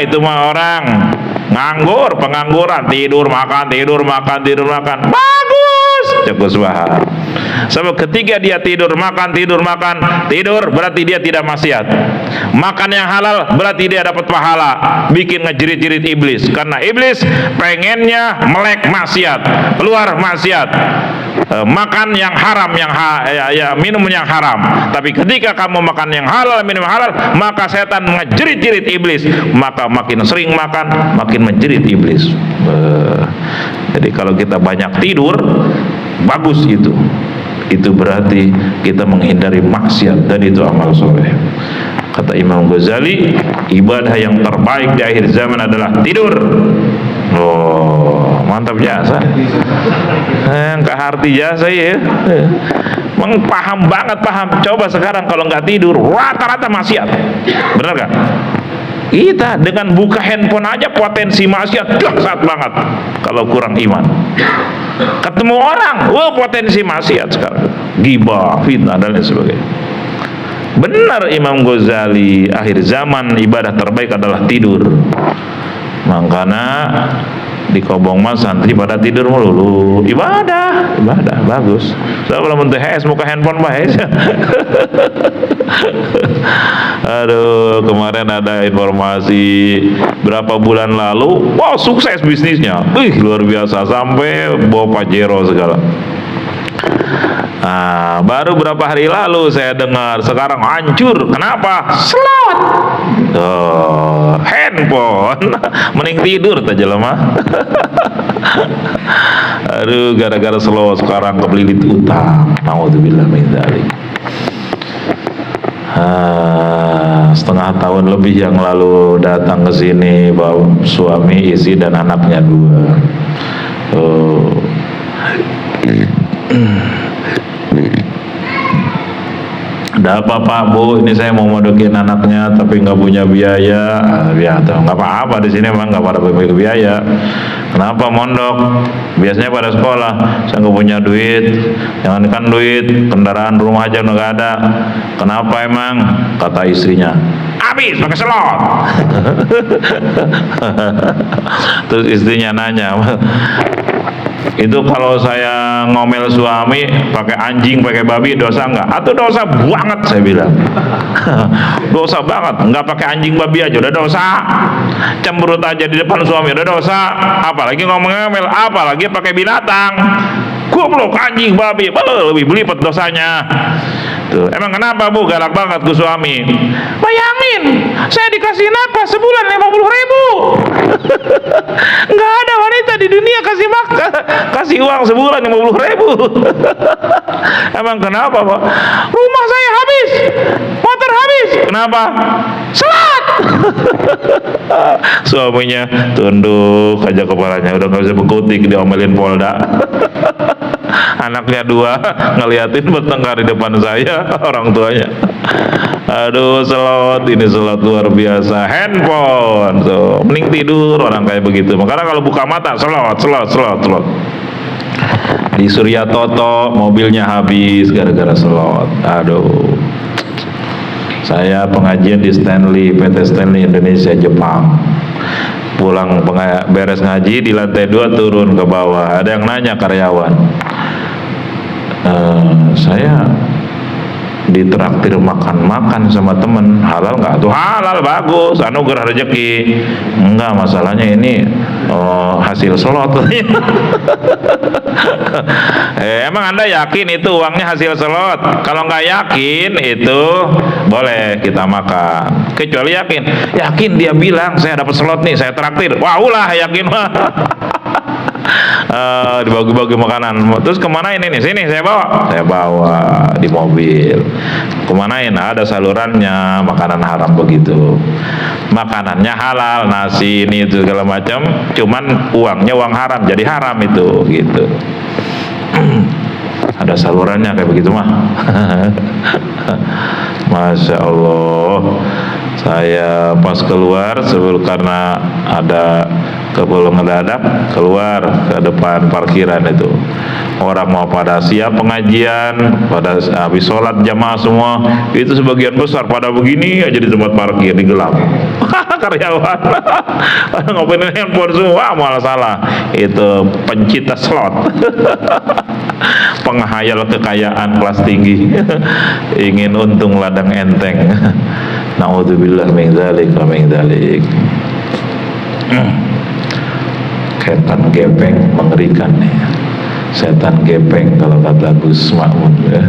Itu mah orang nganggur, pengangguran, tidur makan. Bagus, cukup subhan. Sebab ketika dia tidur makan, berarti dia tidak maksiat. Makan yang halal berarti dia dapat pahala. Bikin ngejerit-jerit iblis, karena iblis pengennya melek maksiat, keluar maksiat. Makan yang haram, minum yang haram. Tapi ketika kamu makan yang halal, minum yang halal, maka setan ngejerit-jerit iblis. Maka makin sering makan, makin menjerit iblis. Jadi kalau kita banyak tidur, bagus itu. Itu berarti kita menghindari maksiat dan itu amal soleh. Kata Imam Ghazali, ibadah yang terbaik di akhir zaman adalah tidur. Oh, mantap jasa. Ke arti jasa ya. Paham banget. Coba sekarang kalau nggak tidur, rata-rata maksiat. Benar gak? Kita dengan buka handphone aja potensi maksiat dahsyat banget kalau kurang iman. Ketemu orang, potensi maksiat sekarang. Ghibah, fitnah dan lain sebagainya. Benar Imam Ghazali, akhir zaman ibadah terbaik adalah tidur. Makanya di Kobong mas santri pada tidur melulu. Ibadah bagus. Saya belum THS muka handphone bahas. Aduh, kemarin ada informasi berapa bulan lalu, wow sukses bisnisnya, luar biasa sampai bawa Pajero segala. Baru berapa hari lalu saya dengar sekarang hancur. Kenapa? Slot. Handphone. Mending tidur aja lemah. Aduh, gara-gara slot sekarang kebelilit utang. Naudzubillah min dzalik. Setengah tahun lebih yang lalu datang ke sini bawa suami, istri dan anaknya 2. Ada apa Pak Bu? Ini saya mau modokin anaknya tapi nggak punya biaya. Nggak apa-apa, di sini emang nggak pada punya biaya. Kenapa mondok? Biasanya pada sekolah. Saya nggak punya duit. Jangankan duit, kendaraan rumah aja nggak ada. Kenapa emang? Kata istrinya, habis pakai slot. Terus istrinya nanya, itu kalau saya ngomel suami pakai anjing, pakai babi, dosa enggak? Atau dosa banget, saya bilang. Dosa banget, enggak pakai anjing babi aja udah dosa. Cemberut aja di depan suami udah dosa, apalagi ngomel-ngomel, apalagi pakai binatang. Goblok, anjing babi, lebih belipet dosanya. Tuh, emang kenapa Bu galak banget ke suami? Bayangin, saya dikasih nafkah sebulan 50.000. Nggak ada wanita di dunia kasih uang sebulan 50.000. Emang kenapa Pak? Rumah saya habis, motor habis. Kenapa? Salat. Suaminya tunduk aja kepalanya, udah nggak bisa berkutik, diomelin Polda. Anaknya 2 ngeliatin bertengkar di depan saya, orang tuanya. Aduh, selot, ini selot luar biasa. Handphone, so mending tidur orang kayak begitu. Makanya kalau buka mata selot. Di Surya Toto mobilnya habis gara-gara selot. Aduh. Saya pengajian di PT Stanley Indonesia Jepang. Pulang beres ngaji di lantai 2 turun ke bawah. Ada yang nanya karyawan, saya ditraktir makan sama temen, halal nggak? Tuh halal, bagus, anugerah rezeki. Enggak, masalahnya ini hasil slot. Emang Anda yakin itu uangnya hasil slot? Kalau nggak yakin itu boleh kita makan, kecuali yakin dia bilang saya dapat slot nih, saya traktir. Wah ulah yakin mah. Dibagi-bagi makanan. Terus kemanain ini? Sini saya bawa di mobil. Kemanain? Ada salurannya, makanan haram begitu. Makanannya halal, nasi ini itu segala macam, cuman uangnya uang haram, jadi haram itu gitu. Ada salurannya kayak begitu mah. Masya Allah. Saya pas keluar karena ada keperluan mendadak, keluar ke depan parkiran itu. Orang mau pada siap pengajian, pada habis sholat jamaah semua, itu sebagian besar pada begini aja di tempat parkir, di gelap. Karyawan ngobrolin handphone semua, malah salah. Itu pencipta slot. Penghayal kekayaan kelas tinggi. Ingin untung ladang enteng. Na'udzubillah min dzalik wa min dzalik. Setan gepeng mengerikan nih. Setan gepeng kalau kata Gus Makmun ya.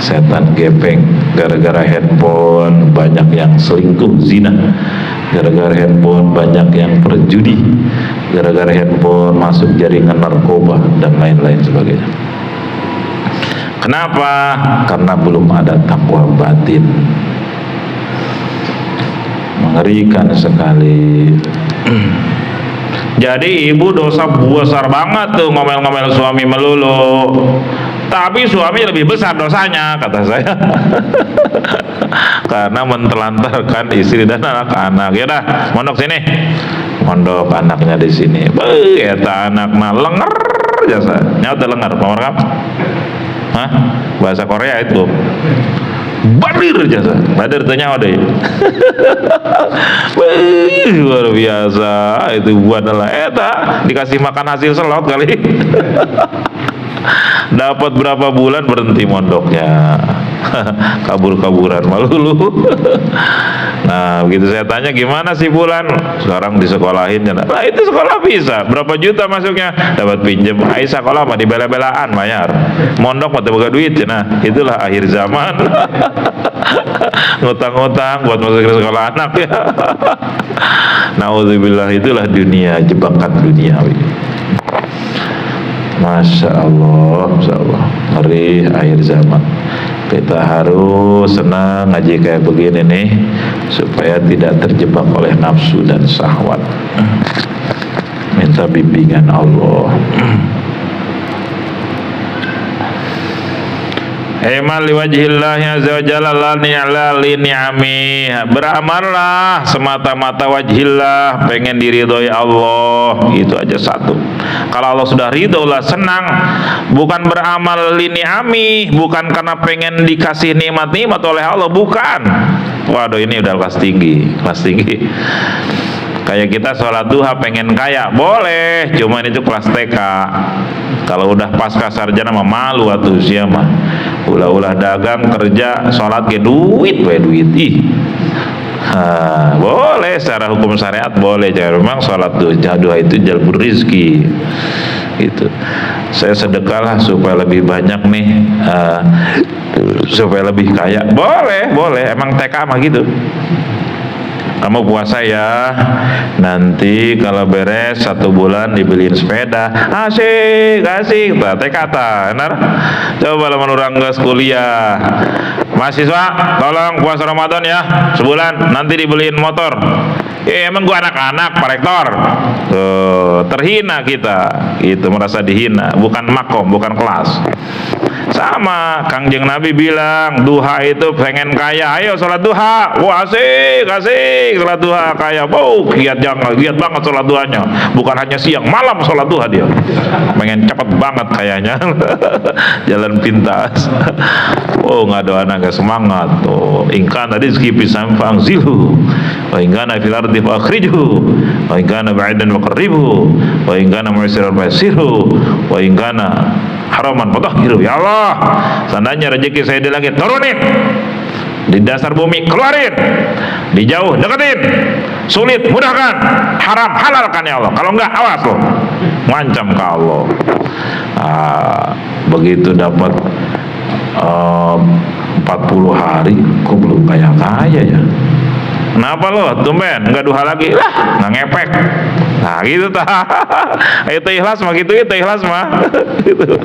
Setan gepeng gara-gara handphone banyak yang selingkuh zina, gara-gara handphone banyak yang berjudi, gara-gara handphone masuk jaringan narkoba dan lain-lain sebagainya. Kenapa? Karena belum ada takwa batin. Mengerikan sekali. Jadi ibu dosa besar banget tuh ngomel-ngomel suami melulu. Tapi suami lebih besar dosanya kata saya. Karena mentelantarkan istri dan anak-anak. Ya dah, mondok sini. Mondok anaknya di sini. Eta anakna lenger jasa. Nyata lengar, pamarkap. Hah? Bahasa Korea itu. Badir jasa, badir tanya deh. Luar biasa itu buat adalah eta dikasih makan hasil selot kali. Dapat berapa bulan berhenti mondoknya. Kabur-kaburan malulu. Nah begitu saya tanya gimana sih bulan, sekarang disekolahin. Nah itu sekolah bisa berapa juta masuknya, dapat pinjam. Aisyah sekolah mah dibela-belaan bayar, mondok mah teu duit. Nah itulah akhir zaman. Ngutang-ngutang buat masuk ke sekolah anak ya. Nauzubillah, itulah dunia, jebakan duniawi. Masya Allah, ngeri akhir zaman. Kita harus senang ngaji kayak begini nih, supaya tidak terjebak oleh nafsu dan syahwat. Minta bimbingan Allah. Iman liwajhillahi azza wa jalla la ni'la li ni'ami. Beramallah semata-mata wajhillah, pengen diridhoi Allah, itu aja satu. Kalau Allah sudah ridho lah, senang. Bukan beramal li ni'ami, bukan karena pengen dikasih nikmat-nikmat oleh Allah, bukan. Waduh, ini udah kelas tinggi. Kayak kita sholat duha pengen kaya, boleh, cuman itu kelas TK. Kalau udah pasca sarjana mah malu atuh sia mah. Ulah-ulah dagang kerja sholat ke duit, ih Boleh secara hukum syariat boleh, jangan memang sholat duha itu jalbur rizki gitu. Saya sedekahlah supaya lebih banyak nih, supaya lebih kaya, boleh emang TK mah gitu. Kamu puasa ya, nanti kalau beres 1 bulan dibeliin sepeda, asik TK ta, benar. Coba lamun urang geus kuliah, mahasiswa tolong puasa Ramadan ya sebulan, nanti dibeliin motor. Emang gua anak-anak Pak Rektor. Tuh, terhina kita, itu merasa dihina, bukan makom, bukan kelas. Sama Kangjeng Nabi bilang duha itu pengen kaya, ayo sholat duha. Wah asik sholat duha kaya. Giat banget sholat duhanya, bukan hanya siang malam sholat duha dia, pengen cepet banget kayaknya. Jalan pintas. Nggak doa nggak semangat. Ingkana rizki pisam fangzilu, wa ingkana fil ardi fakhrijuhu, wa ingkana ba'idan faqribuhu, wa ingkana mu'siran fasiruhu, wa ingkana haraman fatahhiru. Ya Allah, seandainya rezeki saya di langit turunin, di dasar bumi keluarin, di jauh deketin, sulit mudahkan, haram halalkan ya Allah. Kalau enggak awas loh, ngancam ke Allah. Begitu dapat 40 hari kok belum kaya ya. Kenapa lo tumben nggak duha lagi? Lah nggak ngepek. Nah gitu itu ikhlas mah gitu, itu ikhlas mah gitu.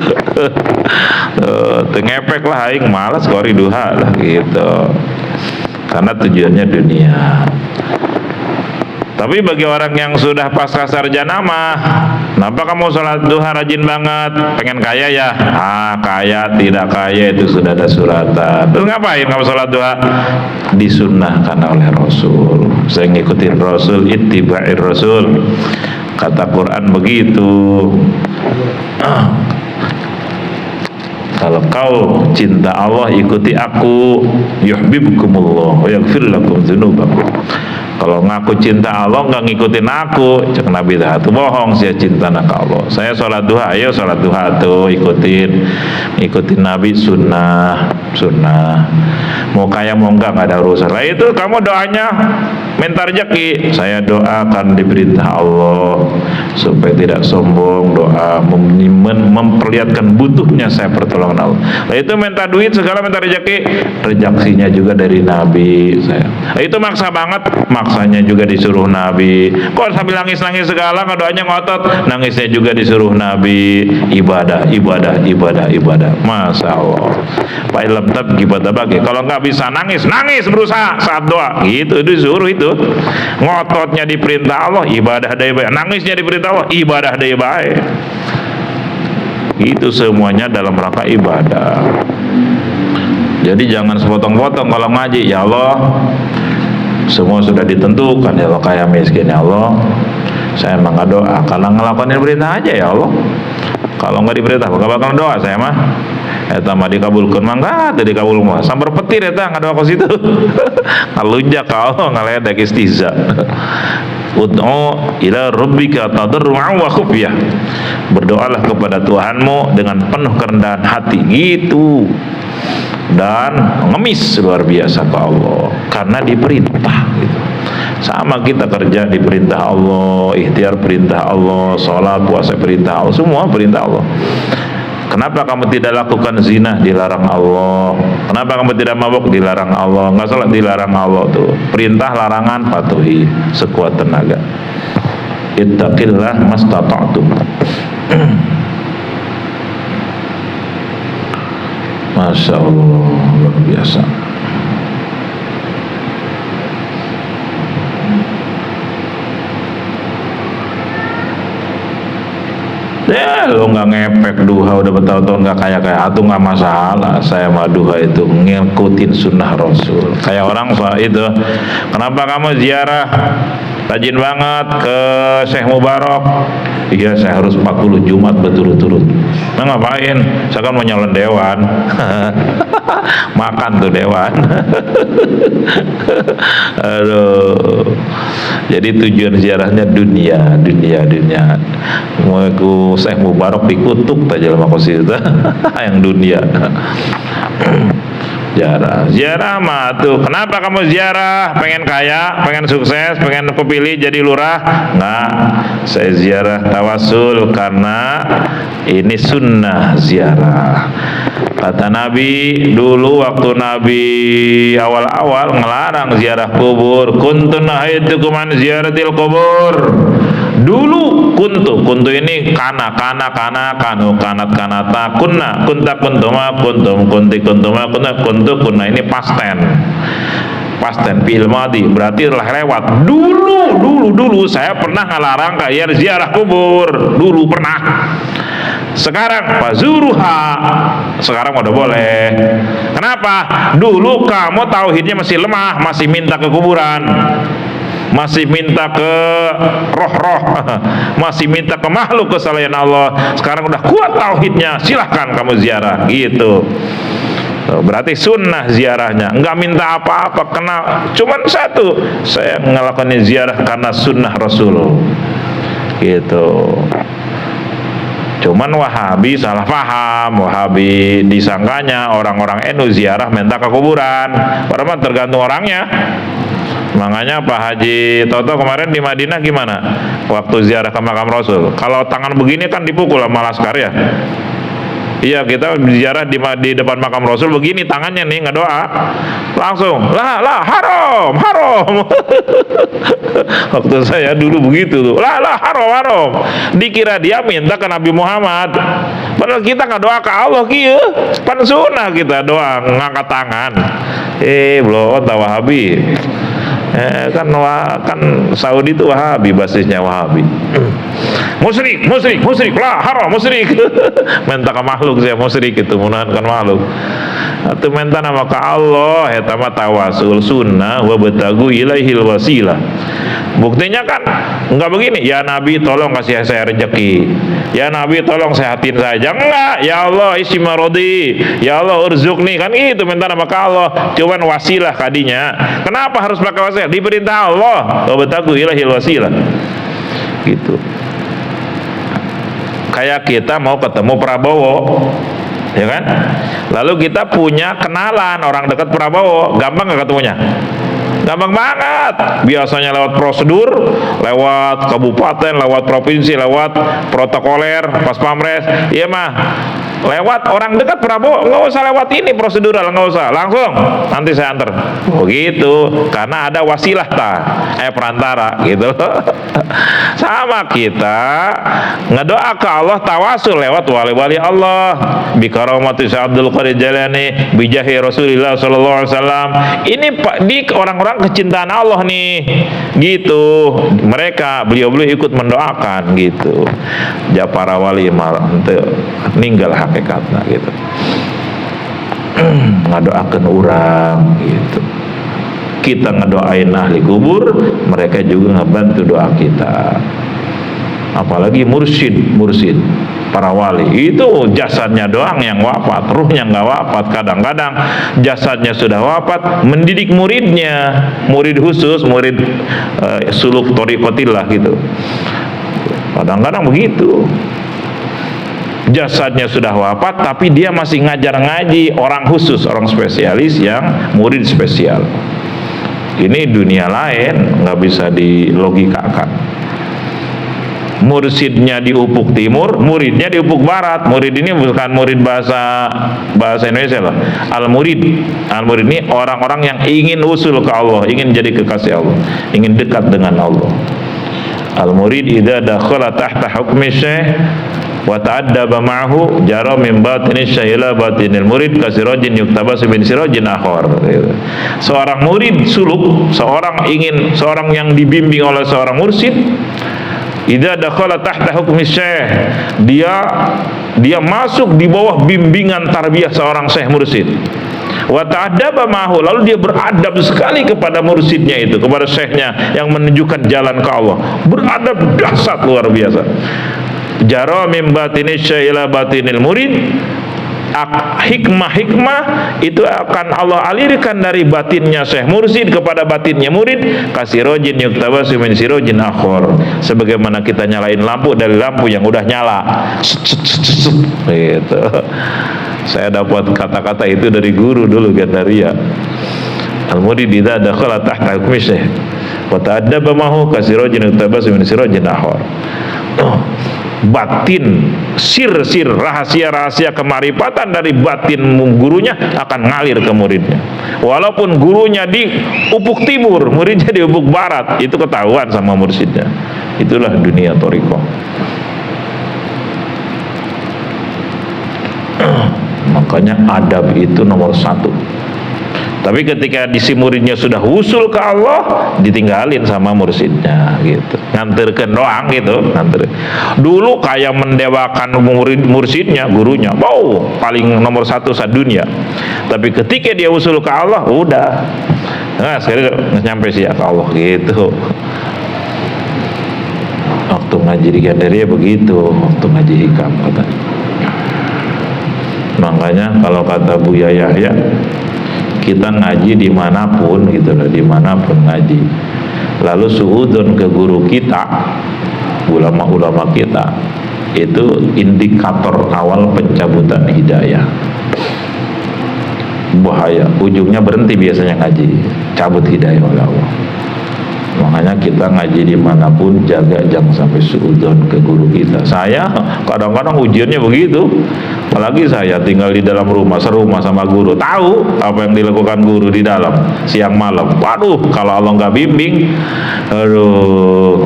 Ngepek lah aing malas kori duha lah gitu, karena tujuannya dunia. Tapi bagi orang yang sudah pasca sarjana mah, kenapa kamu sholat duha rajin banget? Pengen kaya ya? Kaya tidak kaya itu sudah ada suratan. Terus ngapain kamu sholat duha? Disunnahkan oleh Rasul. Saya ngikutin Rasul, ittiba'ir Rasul. Kata Quran begitu. Kalau kau cinta Allah, ikuti aku, yuhibbukumullah wa yaghfir lakum dzunubakum. Kalau ngaku cinta Allah nggak ngikutin aku, cek Nabi dah tuh bohong, saya cinta nak Allah. Saya sholat duha, ayo sholat duha tuh ikutin Nabi, sunnah. Mau kaya mau enggak nggak ada urusan. Lah itu kamu doanya minta rezeki, saya doakan diperintah Allah supaya tidak sombong, doa memperlihatkan butuhnya saya pertolongan Allah. Lah itu minta duit segala, minta rezeki, rezekinya juga dari Nabi saya. Lah itu maksa banget, maksanya juga disuruh Nabi. Kok sambil nangis-nangis segala, doanya ngotot, nangisnya juga disuruh Nabi. Ibadah. Masya Allah. Pak Ilham tab ibadah bagi. Kalau nggak bisa nangis berusaha saat doa. Gitu disuruh itu. Ngototnya diperintah Allah, ibadah daya baik. Nangisnya diperintah Allah, ibadah daya baik. Itu semuanya dalam rangka ibadah. Jadi jangan sepotong-potong kalau ngaji. Ya Allah, semua sudah ditentukan ya Allah, kaya miskin ya Allah, saya emang nggak doa. Kalau ngelakuin perintah aja ya Allah, kalau nggak diperintah bakal doa saya mah. Eta mah dikabulkan mangga, tadi dikabul mah sambar petir eta nggak doa ke situ. Ngalunjak ka Allah ngaledek istiza. Ud'u ila rabbika tadarru'an wa khufyah. Berdoalah kepada Tuhanmu dengan penuh kerendahan hati gitu. Dan ngemis luar biasa ke Allah karena diperintah gitu. Sama kita kerja diperintah Allah, ikhtiar perintah Allah, sholat puasa perintah Allah, semua perintah Allah. Kenapa kamu tidak lakukan zina? Dilarang Allah. Kenapa kamu tidak mabuk? Dilarang Allah. Nggak sholat? Dilarang Allah. Tuh perintah larangan patuhi sekuat tenaga. Ittaqillah mastata'tum. Masya Allah, luar biasa. Ya lo nggak ngepek duha udah bertahun-tahun nggak kaya atuh nggak masalah. Saya mah duha itu ngikutin sunnah Rasul. Kayak orang itu, kenapa kamu ziarah rajin banget ke Syekh Mubarak? Iya, saya harus 40 Jumat berturut-turut. Nah ngapain? Saya kan mau nyalon dewan. Makan tuh dewan. Aduh. Jadi tujuan ziarahnya dunia. Mau ke Syekh Mubarak dikutuk aja sama kosi itu. Yang dunia. Ziarah mah tuh. Kenapa kamu ziarah? Pengen kaya, pengen sukses, pengen kepilih jadi lurah? Enggak. Saya ziarah tawasul karena ini sunnah ziarah. Kata Nabi dulu waktu Nabi awal-awal ngelarang ziarah kubur, kuntun nahaitukum an ziyaratil kubur. Dulu kuntu ini kana kanu kanat kanata kunna kunta kuntuma kuntum kunti kuntuma kunna ini past tense fi'il madhi, berarti telah lewat. Dulu saya pernah ngelarang kayak ziarah kubur, dulu pernah. Sekarang fazuruha, sekarang udah boleh. Kenapa? Dulu kamu tauhidnya masih lemah, masih minta ke kuburan, masih minta ke roh-roh, masih minta ke makhluk kesalahan Allah. Sekarang udah kuat tauhidnya, silahkan kamu ziarah gitu. Berarti sunnah ziarahnya, nggak minta apa-apa, kena cuman satu, saya ngelakukan ziarah karena sunnah Rasul gitu. Cuman Wahabi salah paham, Wahabi disangkanya orang-orang NU ziarah minta ke kuburan. Padahal tergantung orangnya. Makanya Pak Haji Toto kemarin di Madinah gimana? Waktu ziarah ke makam Rasul, kalau tangan begini kan dipukul sama laskar ya. Iya, kita ziarah di depan makam Rasul begini tangannya nih, nggak doa, langsung lah haram. Waktu saya dulu begitu tuh, lah haram. Dikira dia minta ke Nabi Muhammad, padahal kita nggak doa ke Allah kieu, pan sunnah kita doa ngangkat tangan. Belum tahu Wahabi. Kan Saudi itu Wahabi, basisnya Wahabi. Musyrik lah, haram musyrik. Minta ke makhluk saya musyrik itu, menahankan makhluk. Atau minta nama ke Allah, eta mah tawasul sunnah wa batagu ilaihil wasilah. Buktinya kan enggak begini, ya Nabi tolong kasih saya rezeki, ya Nabi tolong sehatin saja, enggak, ya Allah isi marodi, ya Allah urzukni, kan itu minta nama ke Allah. Cuman wasilah kadinya. Kenapa harus pakai wasilah? Diperintah Allah, wa batagu ilaihil wasilah gitu. Kayak kita mau ketemu Prabowo, ya kan? Lalu kita punya kenalan orang dekat Prabowo, gampang nggak ketemunya? Gampang banget. Biasanya lewat prosedur, lewat kabupaten, lewat provinsi, lewat protokoler, pas pamres. Iya mah, lewat orang dekat Prabowo, nggak usah lewat ini prosedural, nggak usah, langsung nanti saya antar. Begitu, karena ada wasilah perantara gitu. Sama kita ngedoa ke Allah tawasul lewat wali-wali Allah, bi karamati Abdul Qadir Jalani, bi jahi Rasulillah sallallahu alaihi wasallam. Ini di orang-orang kecintaan Allah nih gitu. Mereka beliau ikut mendoakan gitu. Ja para wali malah ninggal hakikatnya gitu. Ngadoakeun urang gitu. Kita ngedoain ahli kubur, mereka juga ngebantu doa kita. Apalagi mursyid para wali itu jasadnya doang yang wafat, ruhnya nggak wafat. Kadang-kadang jasadnya sudah wafat, mendidik muridnya, murid khusus, murid suluk thariqatillah gitu. Kadang-kadang begitu, jasadnya sudah wafat tapi dia masih ngajar ngaji, orang khusus, orang spesialis yang murid spesial. Ini dunia lain, nggak bisa dilogikakan. Mursidnya di Upuk Timur, muridnya di Upuk Barat. Murid ini bukan murid bahasa Indonesia loh. Al-murid ini orang-orang yang ingin usul ke Allah, ingin jadi kekasih Allah, ingin dekat dengan Allah. Al-murid idza dakhala tahta hukmi syekh wa ta'addaba ma'ahu jara min batini syahila batinil murid kasirajin yuktabas bin sirajin akhar. Seorang murid suluk, seorang yang dibimbing oleh seorang mursyid, idza dakhala tahta hukmi syekh, dia masuk di bawah bimbingan tarbiyah seorang syekh mursyid. Wa ta'addaba ma'ahu, lalu dia beradab sekali kepada mursyidnya itu, kepada syekhnya yang menunjukkan jalan ke Allah. Beradab dahsyat luar biasa. Jara min batini syahila batinil murid, hikmah itu akan Allah alirkan dari batinnya syekh mursyid kepada batinnya murid. Kasirojin yuktabasu min sirojin akhor, sebagaimana kita nyalain lampu dari lampu yang udah nyala gitu. Saya dapat kata-kata itu dari guru dulu, Gandaria. Al-murid idza dakhala tahta hukmi syekh wa ta'addaba mahu kasirajin tabas min sirajin akhar. Batin, sir-sir, rahasia-rahasia kemarifatan dari batin gurunya akan ngalir ke muridnya. Walaupun gurunya di ufuk timur, muridnya di ufuk barat, itu ketahuan sama mursyidnya. Itulah dunia thariqah. Makanya adab itu nomor satu. Tapi ketika si muridnya sudah usul ke Allah, ditinggalin sama mursyidnya gitu. Nganterkeun doang gitu, nganter. Dulu kayak mendewakan mursyidnya, gurunya. Wow, paling nomor satu sadunia. Tapi ketika dia usul ke Allah, udah. Nah, sekarang nyampe sih ke Allah gitu. Waktu ngaji di Gandaria begitu, waktu ngaji hikam kata. Makanya kalau kata Buya Yahya, kita ngaji dimanapun gitu loh, dimanapun ngaji, lalu suudon ke guru kita, ulama-ulama kita, itu indikator awal pencabutan hidayah. Bahaya, ujungnya berhenti biasanya ngaji, cabut hidayah oleh Allah. Makanya kita ngaji dimanapun jaga jangan sampai suudon ke guru kita. Saya kadang-kadang ujiannya begitu, apalagi saya tinggal di dalam rumah, serumah sama guru, tahu apa yang dilakukan guru di dalam siang malam. Waduh, kalau Allah nggak bimbing, aduh,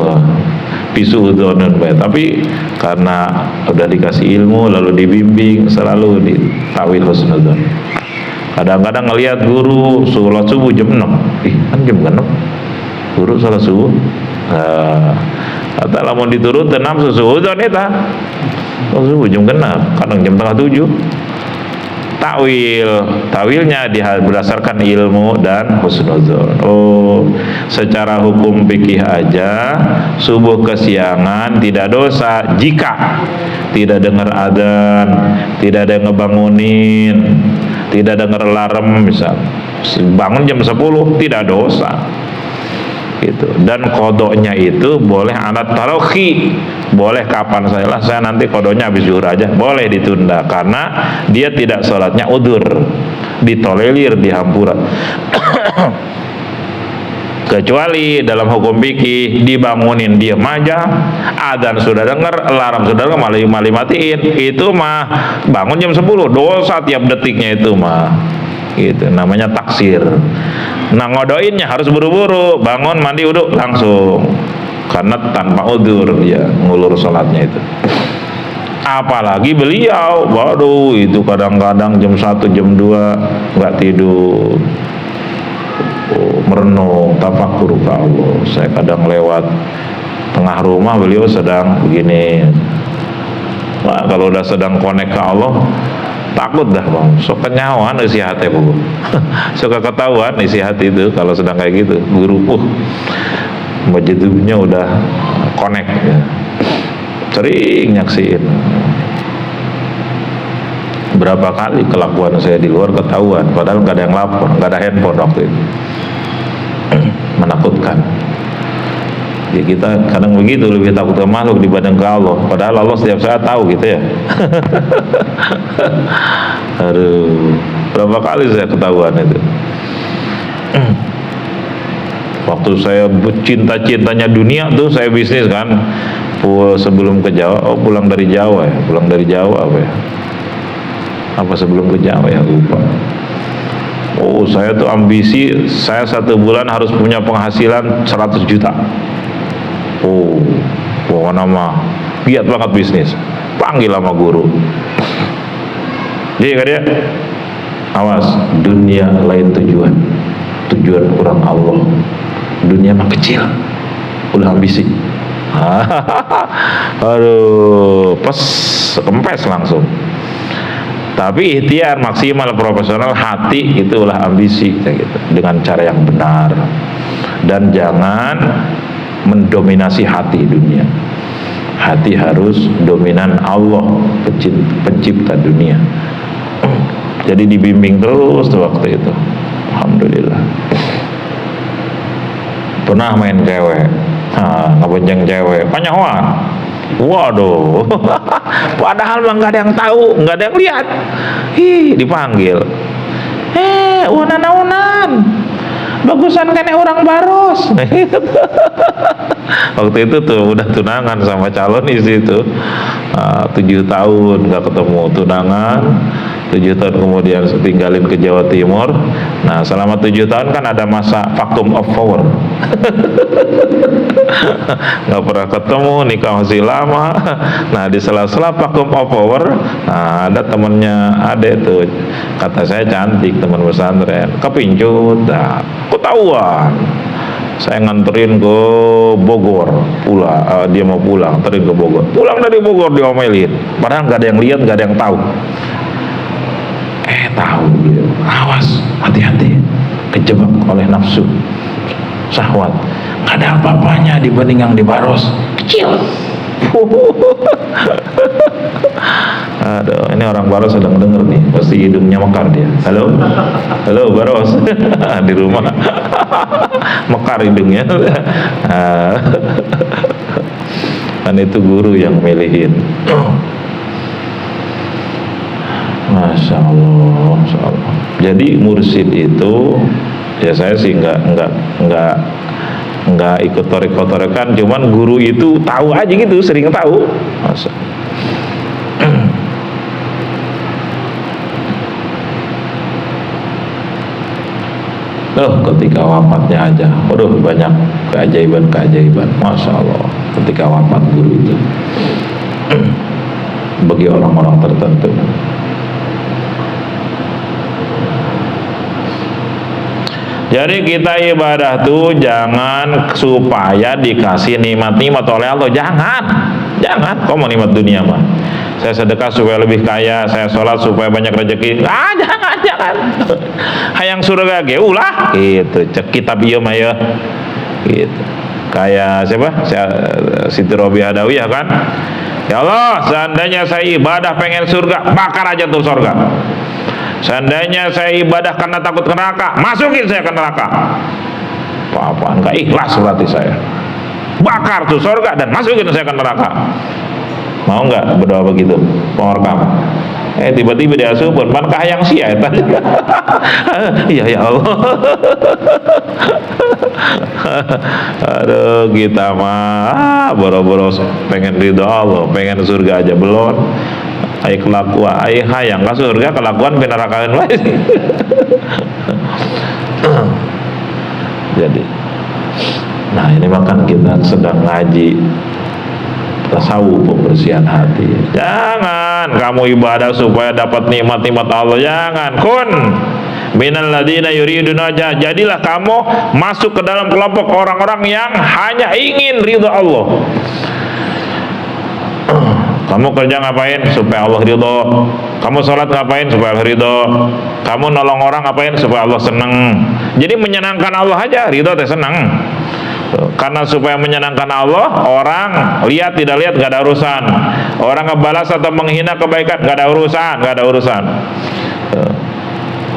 pisuudonan baik. Tapi karena udah dikasih ilmu lalu dibimbing, selalu ditawil husnudzon. Kadang-kadang ngelihat guru sholat subuh jam 6, kan jam 6 guru salat subuh. Kata lamun diturut tenam susuudon eta. Subuh jam genap, kadang jam tengah 7. Tawilnya berdasarkan ilmu dan husnuzon. Oh, secara hukum fikih aja subuh kesiangan tidak dosa jika tidak dengar adzan, tidak ada yang ngebangunin, tidak dengar alarm misal. Bangun jam 10 tidak dosa. Gitu. Dan kodoknya itu boleh alat tarohi, boleh kapan saya nanti kodoknya habis zuhur aja, boleh ditunda karena dia tidak sholatnya udur, ditolerir, dihampura. Kecuali dalam hukum fikih dibangunin diam aja, adzan sudah dengar, alarm sudah dengar, malah matiin, itu mah bangun jam 10 dosa tiap detiknya itu mah. Gitu, namanya taksir. Nah, ngodoinnya harus buru-buru, bangun mandi uduk langsung, karena tanpa udur dia ngulur sholatnya itu. Apalagi beliau, waduh, itu kadang-kadang jam 1, jam 2 nggak tidur, merenung, tafakur ke Allah. Saya kadang lewat tengah rumah, beliau sedang begini. Wah, kalau udah sedang connect ke Allah, takut dah bang, sok kenyawan isi hati bu. Suka ketahuan isi hati itu kalau sedang kayak gitu. Guru majidubnya udah connect ya. Sering nyaksiin. Berapa kali kelakuan saya di luar ketahuan, padahal nggak ada yang lapor, nggak ada handphone waktu itu. Menakutkan. Ya kita kadang begitu, lebih takut ke makhluk dibanding ke Allah. Padahal Allah setiap saat tahu gitu ya. Aduh, berapa kali saya ketahuan itu. Waktu saya cinta-cintanya dunia tuh, saya bisnis kan. Sebelum ke Jawa, pulang dari Jawa apa ya? Apa sebelum ke Jawa ya, lupa. Oh, saya tuh ambisi, saya 1 bulan harus punya penghasilan 100 juta. Oh, pokoknya mah giat banget bisnis. Panggil sama guru. Jadi kan dia, awas, dunia lain tujuan kurang Allah. Dunia mah kecil, udah ambisi. Aduh, kempes langsung. Tapi ikhtiar maksimal, profesional, hati itulah ambisi gitu, dengan cara yang benar. Dan jangan mendominasi hati dunia. Hati harus dominan Allah, pencipta dunia. Jadi dibimbing terus tuh waktu itu. Alhamdulillah. Pernah main cewek, ngebonceng cewek, panyawan. Waduh, padahal mah nggak ada yang tahu, nggak ada yang lihat. dipanggil. Unan bagusan kene orang Baros. Waktu itu tuh udah tunangan sama calon istri itu, 7 tahun nggak ketemu, tunangan 7 tahun kemudian tinggalin ke Jawa Timur. Nah selama 7 tahun kan ada masa vacuum of power. Nggak pernah ketemu, nikah masih lama. Nah di sela-sela vacuum of power, nah, ada temennya adek tuh, kata saya cantik, teman pesantren, kepincut, nah, ketahuan. Saya nganterin ke Bogor pulang, dia mau pulang, anterin ke Bogor. Pulang dari Bogor diomelin, padahal nggak ada yang lihat, nggak ada yang tahu. Tahu gitu. Awas, hati-hati, kejebak oleh nafsu, syahwat. Nggak ada apa-apanya dibanding yang di Baros, kecil. Aduh, ini orang Baros sedang denger nih, pasti hidungnya mekar dia. Halo, halo Baros, di rumah mekar hidungnya. Kan itu guru yang milihin. Masya Allah, Masya Allah. Jadi mursyid itu, ya saya sih nggak ikut torek-torekan, cuman guru itu tahu aja gitu, sering tahu. Masa. Ketika wafatnya aja, waduh banyak keajaiban, Masya Allah. Ketika wafat guru itu, bagi orang-orang tertentu. Jadi kita ibadah tuh jangan supaya dikasih nikmat-nikmat oleh Allah, jangan. Kau mau nikmat dunia mah, saya sedekah supaya lebih kaya, saya sholat supaya banyak rezeki, jangan. Hayang surga ge ulah gitu, cek kitab ieu mah ya gitu. Kayak siapa? Siti Robiah Adawiyah kan, ya Allah, seandainya saya ibadah pengen surga, bakar aja tuh surga. Seandainya saya ibadah karena takut ke neraka, masukin saya ke neraka. Apa-apaan, gak ikhlas berarti saya. Bakar tuh surga dan masukin saya ke neraka. Mau nggak berdoa begitu? Mau rekam? Tiba-tiba dia subur, pan kahayang sia eta. Iya ya Allah. Aduh, kita mah boro-boro pengen ridho Allah, pengen surga aja belum. Ai kelakuan, ai hayang ka surga, kelakuan pinarakakeun wae. Jadi, nah ini makan kita sedang ngaji tasawuf, pembersihan hati. Jangan kamu ibadah supaya dapat nikmat-nikmat Allah, jangan. Kun minal ladina yuriduna, jadilah kamu masuk ke dalam kelompok orang-orang yang hanya ingin ridha Allah. Kamu kerja ngapain? Supaya Allah ridho. Kamu sholat ngapain? Supaya Allah ridho. Kamu nolong orang ngapain? Supaya Allah senang. Jadi menyenangkan Allah aja, ridho teh senang. Karena supaya menyenangkan Allah, orang lihat tidak lihat gak ada urusan. Orang ngebalas atau menghina kebaikan gak ada urusan.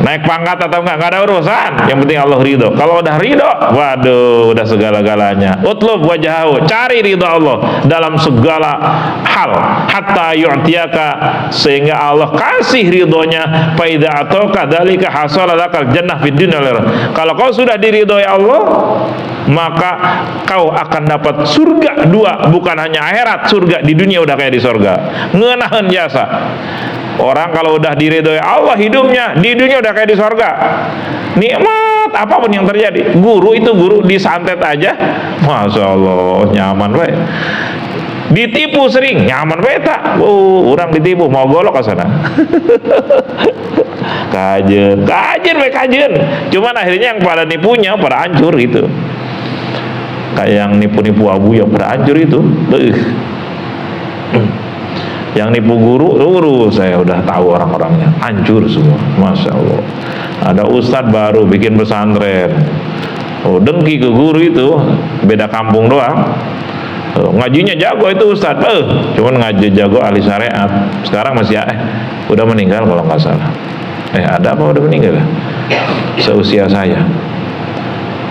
Naik pangkat atau enggak ada urusan, yang penting Allah ridho. Kalau udah ridho, waduh, udah segala-galanya. Utlub wajahu, cari ridho Allah dalam segala hal, hatta yu'tiyaka, sehingga Allah kasih ridhonya. Fa idza atauka dzalika hasala lakal jannah fid dunya. Kalau kau sudah diridhoi Allah, maka kau akan dapat surga dua, bukan hanya akhirat, surga di dunia udah kayak di surga. Ngeunaheun jasa. Orang kalau udah diridhoi Allah hidupnya, di dunia udah kayak di surga. Nikmat apapun yang terjadi. Guru disantet aja, Masya Allah, nyaman wae. Ditipu sering, nyaman wae tak. Orang ditipu mau golok ke sana. Kajen. Cuman akhirnya yang pada nipunya pada hancur itu. Kayak yang nipu-nipu abu yang pada hancur itu. Yang nipu guru saya udah tahu orang-orangnya, hancur semua, Masya Allah. Ada ustadz baru bikin pesantren, dengki ke guru itu, beda kampung doang. Ngajinya jago itu ustadz, cuman ngaji jago ahli syariat. Sekarang masih udah meninggal kalau nggak salah. Ada apa udah meninggal? Seusia saya.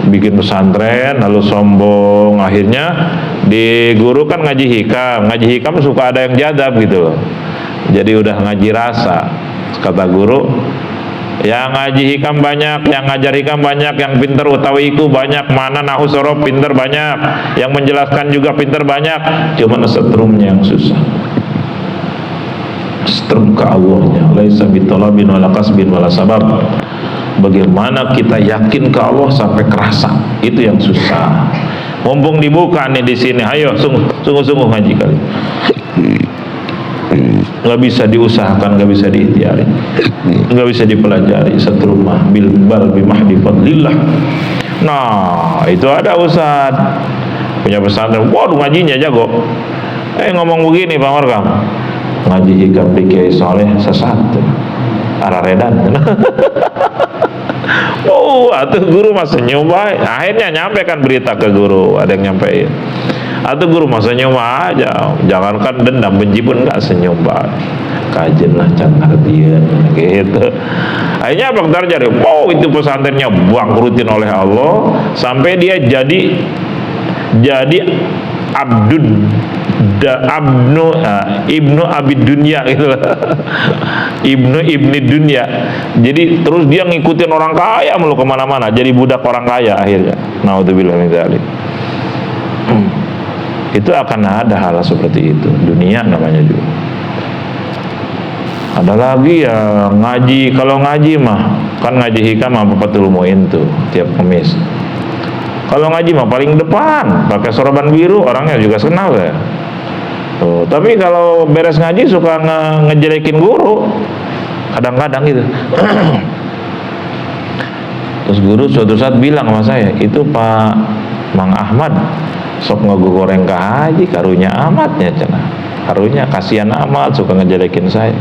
Bikin pesantren lalu sombong, akhirnya di guru kan ngaji hikam suka ada yang jadab gitu loh. Jadi udah ngaji rasa, Kata guru, yang ngaji hikam banyak, yang ngajar hikam banyak, yang pinter utawi iku banyak, mana nahu sorof pinter banyak, yang menjelaskan juga pinter banyak, cuman setrumnya yang susah. Setrum ke Allahnya, laisa bitalabin wala kasbin wala sabab. Bagaimana kita yakin ke Allah sampai kerasa, itu yang susah. Mumpung dibuka nih di sini, ayo sungguh-sungguh ngaji kali. Nggak bisa diusahakan, nggak bisa diikhtiari, nggak bisa dipelajari. Setrumah bil bal bimahdi fadlillah. Nah, itu ada ustad punya pesantren, waduh ngajinya jago. Ngomong begini Pak Markam, ngaji hikam di Kiai Soleh sesat, araredan. Oh, atuh guru mah senyum bae. Akhirnya nyampaikan berita ke guru, ada yang nyampein. Atau guru masa senyum aja, jangankan dendam, benci pun nggak, senyum bae. Kajen lah cangar dia, gitu. Akhirnya apa terjadi? Wow, itu pesantrennya bangkrutin oleh Allah sampai dia jadi ibnu abid dunya gitu. ibni dunya. Jadi terus dia ngikutin orang kaya mulu kemana-mana, jadi budak orang kaya akhirnya. Naudzubillah min dzalik. Itu akan ada hal seperti itu, dunia namanya juga. Ada lagi ya ngaji, kalau ngaji mah kan ngaji hikam apa Fathul Muin tuh tiap Kamis. Kalau ngaji mah paling depan, pakai sorban biru, orangnya juga kenal ya. Tuh, tapi kalau beres ngaji suka ngejelekin guru, kadang-kadang gitu. Terus guru suatu saat bilang sama saya, itu Pak Mang Ahmad sok ngegoreng ke haji, karunya amatnya cenah. Karunya kasihan amat, suka ngejelekin saya.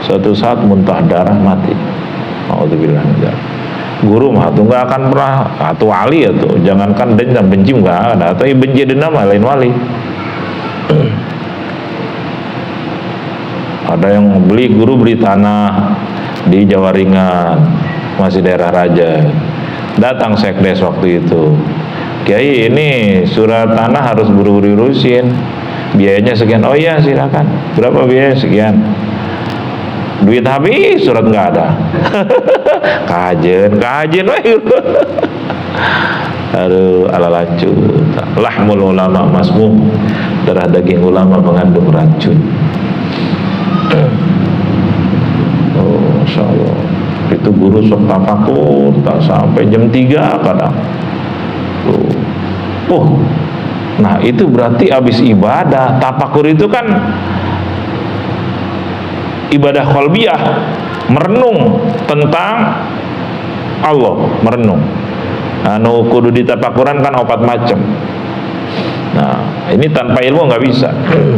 Suatu saat muntah darah mati. Alhamdulillah. Guru mah tuh nggak akan pernah, atau wali ya tuh, jangankan dendam benci nggak ada, atau benci dendam lain wali. Ada yang guru beli tanah di Jawa Ringan, masih daerah Raja. Datang sekdes waktu itu, Kiai ini surat tanah harus buru-buru urusin, biayanya sekian. Oh iya silakan, berapa biaya? Sekian. Duit habis, surat nggak ada. kajen aduh, ala lanjut. Lahmul ulama masmum, darah daging ulama mengandung racun. Oh, Masya Allah. Itu guru sok tafakur tak sampai jam 3 kadang. Nah itu berarti habis ibadah. Tafakur itu kan ibadah qalbiyah, merenung tentang Allah, merenung. Anu kudu ditafakuran kan 4 macam. Nah ini tanpa ilmu nggak bisa,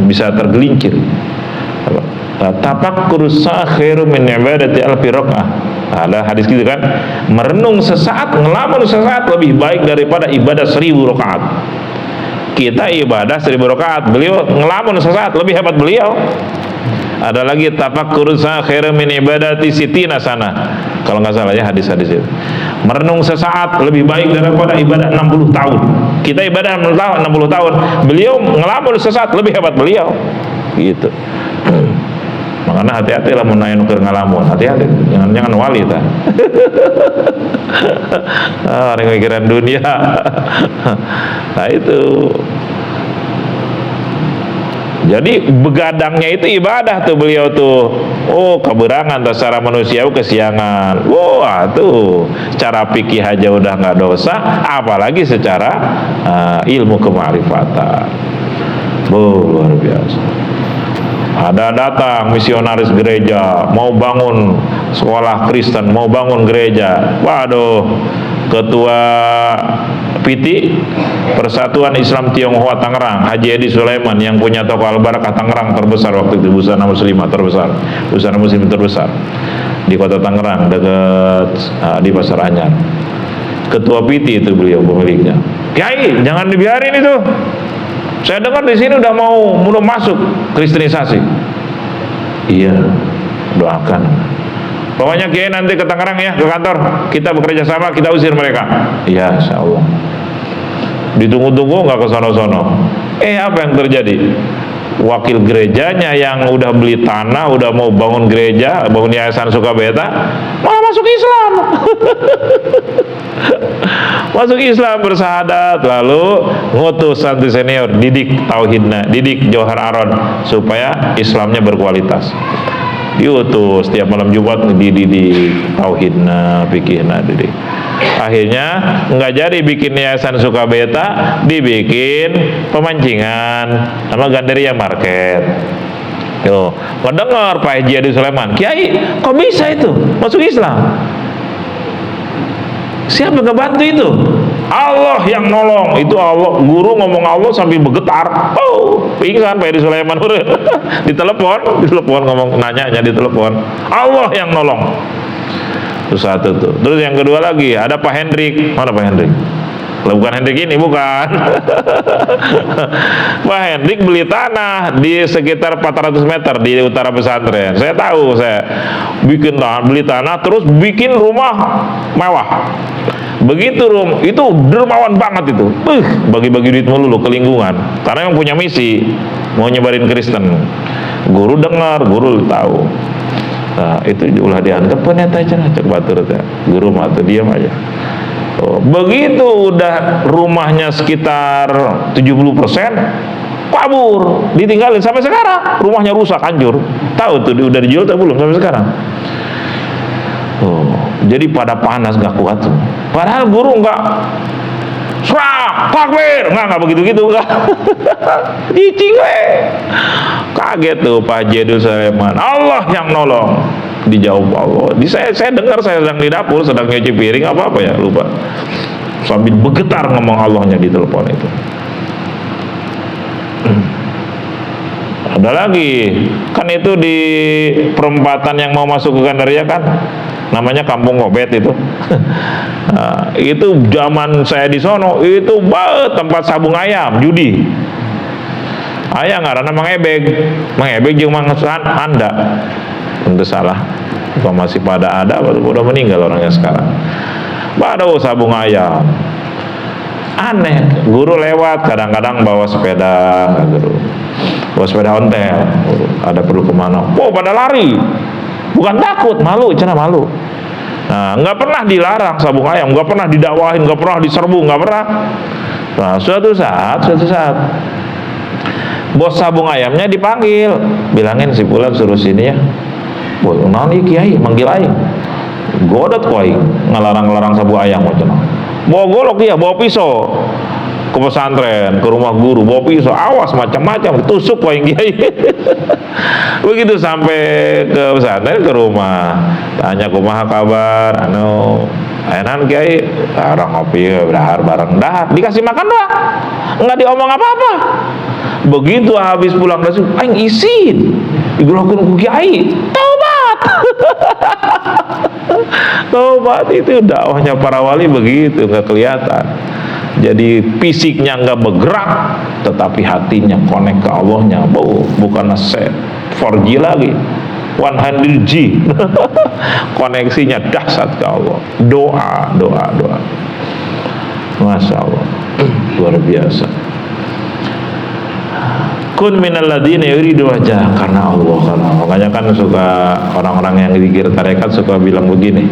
bisa tergelincir. Tafakkur khairu min ibadati alfi rakaah. Ada hadis gitu kan, merenung sesaat, ngelamun sesaat lebih baik daripada ibadah 1000 rakaat. Kita ibadah 1000 rakaat, beliau ngelamun sesaat, lebih hebat beliau. Ada lagi tafakkur khairu min ibadati sitina sana. Kalau nggak salah ya hadis-hadis itu. Merenung sesaat lebih baik daripada ibadah 60 tahun. Kita ibadah 60 tahun, beliau ngelamun sesaat, lebih hebat beliau. Gitu. Makanya hati-hati lah menayan keur ngalamun, hati-hati, jangan wali ta. Orang mikiran dunia. Nah itu. Jadi begadangnya itu ibadah tuh beliau tuh. Oh keberangan secara manusia kesiangan. Wah tuh cara fikih aja udah nggak dosa, apalagi secara ilmu kemarifatan. Luar biasa. Ada datang misionaris gereja, mau bangun sekolah Kristen, mau bangun gereja. Waduh, ketua PT Persatuan Islam Tionghoa Tangerang, Haji Edi Sulaiman, yang punya toko Al-Barakah Tangerang terbesar waktu itu, busana muslimah terbesar, busana muslim terbesar di kota Tangerang, dekat di Pasar Anyar. Ketua PT itu beliau pemiliknya. Kiai, jangan dibiarin itu. Saya dengar di sini udah mau masuk kristenisasi. Iya, doakan. Pokoknya Kiai nanti ke Tangerang ya, ke kantor. Kita bekerja sama, kita usir mereka. Iya, insyaallah. Ditunggu-tunggu nggak ke sono-sono. Apa yang terjadi? wakil gerejanya yang udah beli tanah, udah mau bangun gereja, bangun yayasan Sukabeta, malah masuk Islam. Masuk Islam, bersahadat, lalu ngutus santri senior, didik tauhidna, didik Johar Aron supaya Islamnya berkualitas. Diutus tiap malam Jumat dididik tauhidna, fikihna, didik. Akhirnya nggak jadi bikin yayasan Sukabeta, dibikin pemancingan sama Gandaria Market. Yo, ngedengar Pak Haji Adi Sulaiman, Kiai, kok bisa itu masuk Islam? Siapa yang ngebantu itu? Allah yang nolong. Itu Allah, guru ngomong Allah sambil bergetar. Oh, pingsan Pak Edi Sulaiman. ditelepon ngomong, nanya di telepon. Allah yang nolong. Itu satu tuh. Terus yang kedua lagi, ada Pak Hendrik. Mana Pak Hendrik? Kalau bukan Hendrik ini, bukan. Pak Hendrik beli tanah di sekitar 400 meter di utara pesantren. Saya tahu, saya bikin tanah, beli tanah, terus bikin rumah mewah. Begitu itu dermawan banget itu. Bagi-bagi duit melulu ke lingkungan. Karena yang punya misi mau nyebarin Kristen. Guru dengar, guru tahu. Nah, itu ulah dianggap peneta aja, cek batur teh. Guru mah tuh diam aja. Oh, begitu udah rumahnya sekitar 70% kabur, ditinggalin sampai sekarang. Rumahnya rusak, hancur. Tahu tuh udah dijual atau belum sampai sekarang. Oh, jadi pada panas gak kuat tuh. Padahal guru enggak serak, takbir, enggak begitu-gitu enggak. Cicing we. Kaget tuh Pak Haji Adi Sulaiman. Allah yang nolong. Dijawab Allah. Saya dengar, saya sedang di dapur, sedang nyuci piring apa ya, lupa. Sambil bergetar ngomong Allahnya di telepon itu. Ada lagi, kan itu di perempatan yang mau masuk ke Gandaria kan, namanya Kampung Ngobet itu. Nah, itu zaman saya di sono itu tempat sabung ayam, judi. Ayah ngaranna Mang Ebeg jeung Mang Anda. Tentu salah. Kalau masih pada ada, udah meninggal orangnya sekarang. Baru sabung ayam. Aneh, guru lewat kadang-kadang bawa sepeda, gitu. Bawa sepeda ontel. Ada perlu kemana? Oh, pada lari. Bukan takut, malu, cenah malu. Nah, nggak pernah dilarang sabung ayam, nggak pernah didakwahin, nggak pernah diserbu, nggak pernah. Nah, suatu saat, bos sabung ayamnya dipanggil, bilangin si Fulan suruh sini ya. Boy, naon ieu kiai manggil aing. Godot ku aing ngalarang-larang sabung ayam cenah. Bawa golok dia, bawa pisau ke pesantren, ke rumah guru, bawa pisau, awas macam-macam, tusuk ku aing kiai. Begitu sampai ke pesantren, ke rumah, tanya kumaha kabar, enak kiai, orang ngopi, dahar bareng, dahar, dikasih makan doang, nggak diomong apa-apa. Begitu habis pulang dari situ, aing isin, digulungkeun ku kiai, taubat. Taubat itu dakwahnya para wali begitu, nggak kelihatan. Jadi fisiknya nggak bergerak, tetapi hatinya connect ke Allahnya. Bukan set 4G lagi, 100G. Koneksinya dahsyat ke Allah. Doa. Masya Allah, luar biasa. Kun minal ladina yuridu wajah, karena Allah. Makanya kan suka orang-orang yang zikir tarekat suka bilang begini,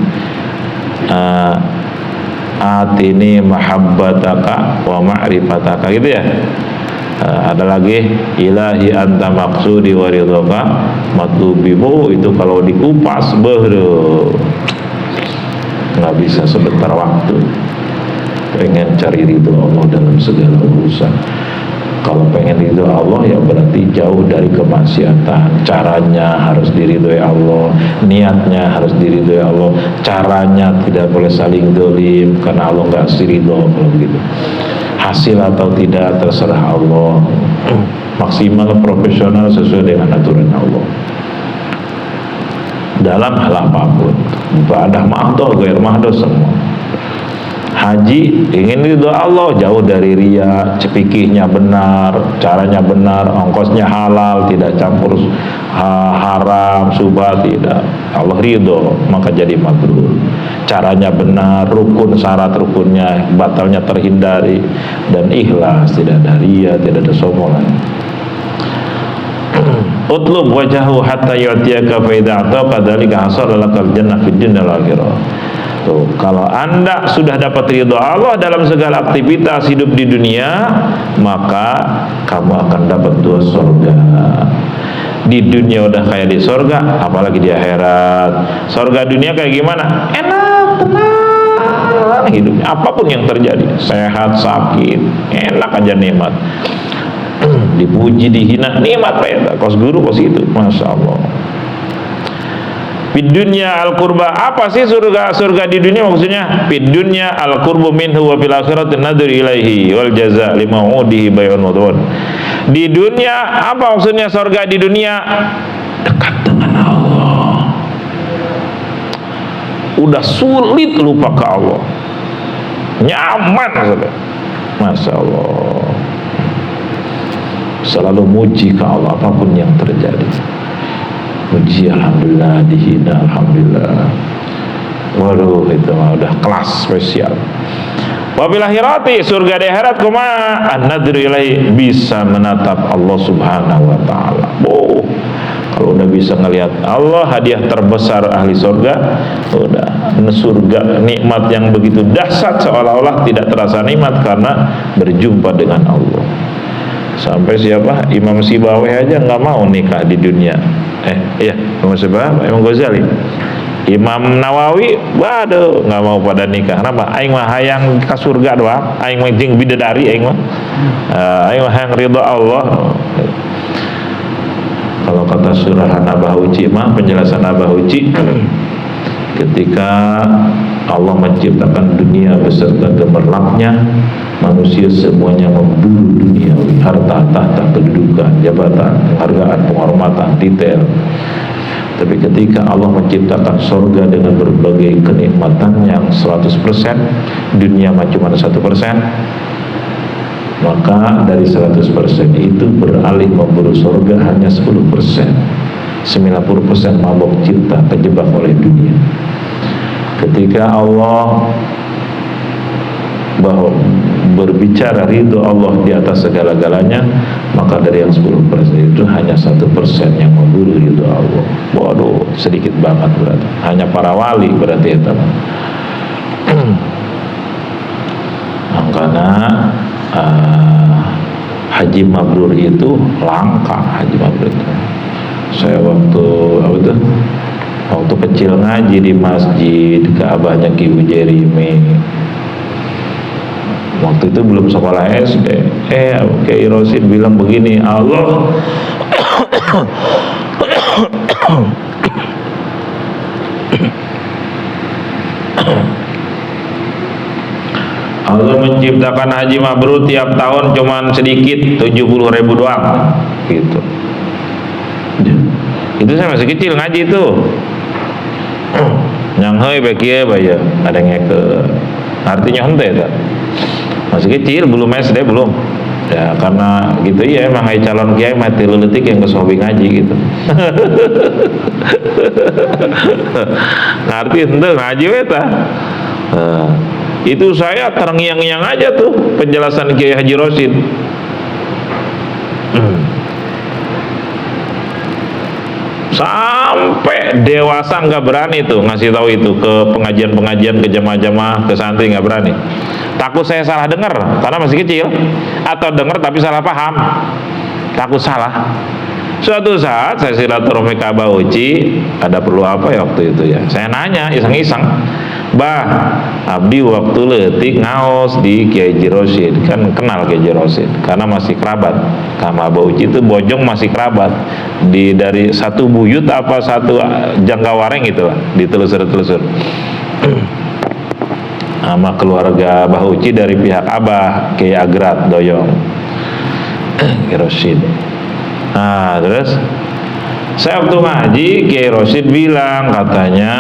atini mahabbataka wa ma'rifataka, gitu ya. Ada lagi, ilahi anta maksudi wa ridhaka matlubimu. Itu kalau dikupas nggak bisa sebentar waktu. Pengen cari ridho Allah dalam segala urusan. Kalau pengen ridho Allah ya berarti jauh dari kemaksiatan. Caranya harus diridhoi Allah, niatnya harus diridhoi Allah, caranya tidak boleh saling dolim karena Allah nggak ridho. Kalau begitu hasil atau tidak terserah Allah. Maksimal profesional sesuai dengan aturan Allah dalam hal apapun. Ibadah mahdoh, gair mahdoh semua. Haji ingin ridho Allah, jauh dari riya, fikihnya benar, caranya benar, ongkosnya halal, tidak campur haram, subhat, tidak. Allah ridho, maka jadi mabrur. Caranya benar, rukun, syarat rukunnya, batalnya terhindari, dan ikhlas, tidak ada riya, tidak ada sombongan. utlub wajahu hatta yu'tiyaka fa idza ataka dzalika hasala lakal jannah fid dunya wal akhirah. Tuh, kalau Anda sudah dapat ridho Allah dalam segala aktivitas hidup di dunia, maka kamu akan dapat dua surga. Di dunia udah kayak di surga, apalagi di akhirat. Surga dunia kayak gimana? Enak, tenang hidupnya, apapun yang terjadi, sehat, sakit, enak aja nikmat. Dipuji, dihina, nikmat Pak ya. Kos guru kos itu, masya Allah. Fid dunya al qurba, apa sih surga di dunia maksudnya? Fid dunya al qurbu minhu wa fil akhirati nadhur ilaihi wal jazaa lima udihi bai'un mudhun. Di dunia apa maksudnya surga di dunia? Dekat dengan Allah. Udah sulit lupa ke Allah. Nyaman saudara. Masya Allah. Selalu muji ke Allah apapun yang terjadi. Muji alhamdulillah, dihina alhamdulillah. Waduh, itu mah udah kelas spesial. Wabil akhirati, surga di akhirat kumaha? An-nadru ilaihi, bisa menatap Allah Subhanahu wa taala. Oh, kalau udah bisa ngelihat Allah, hadiah terbesar ahli surga. Udah surga, nikmat yang begitu dahsyat seolah-olah tidak terasa nikmat karena berjumpa dengan Allah. Sampai siapa? Imam Sibawi aja nggak mau nikah di dunia. Iya, Imam Sibawi, Imam Ghazali, Imam Nawawi, waduh, nggak mau pada nikah. Kenapa? Aing mah hayang ke surga doang. Aing mah jeung bidadari, aing mah hayang ridho Allah. Kalau kata surahan Abah Uci mah, penjelasan Abah Uci, ketika Allah menciptakan dunia beserta gemerlapnya, manusia semuanya memburu duniawi, harta, tahta, kedudukan, jabatan, penghargaan, penghormatan, titel. Tapi ketika Allah menciptakan surga dengan berbagai kenikmatan yang 100%, dunia mah cuma 1%, maka dari 100% itu beralih memburu surga hanya 10%. 90% mabuk cinta terjebak oleh dunia. Ketika Allah bahwa berbicara ridho Allah di atas segala-galanya, maka dari yang 10% itu hanya 1% yang memburu ridho Allah. Waduh, sedikit banget berarti. Hanya para wali berarti itu. Karena haji mabrur itu langka, haji mabrur itu. Saya waktu kecil ngaji di masjid Ka'bahnya Ki Jeremy. Waktu itu belum sekolah SD. Kiai Rosid bilang begini, Allah menciptakan haji mabrur tiap tahun cuman sedikit, 70.000 doang gitu. Itu saya masih kecil ngaji itu. Yang heuy bae kieu bae ya, ada ngeke. Artinya henteu eta. Masih kecil, belum SD belum. Ya karena gitu ya, emang ai calon kiai mah 3 leutik yang geus hobi ngaji gitu. Ngarti henteu ngaji we tah. Itu saya terngiang-ngiang aja tuh penjelasan Kiai Haji Rosid. Sampai dewasa nggak berani tuh ngasih tahu itu ke pengajian-pengajian, ke jamaah-jamaah, ke santri, nggak berani. Takut saya salah dengar karena masih kecil, atau dengar tapi salah paham. Takut salah. Suatu saat saya silaturahmi ke Abah Uci, ada perlu apa ya waktu itu ya? Saya nanya iseng-iseng, Bah, abdi waktu leutik ngaos di Kiai Haji Rosid, kan kenal Kiai Haji Rosid karena masih kerabat. Sama Abah Uci itu bojong masih kerabat. Dari satu buyut apa satu jangkawareng gitu lah, ditelusur-telusur. Sama keluarga Abah Uci dari pihak Abah Kiai Agrat Doyong Kiai Rosid. Nah terus saya waktu ngaji Kiai Rosid bilang, katanya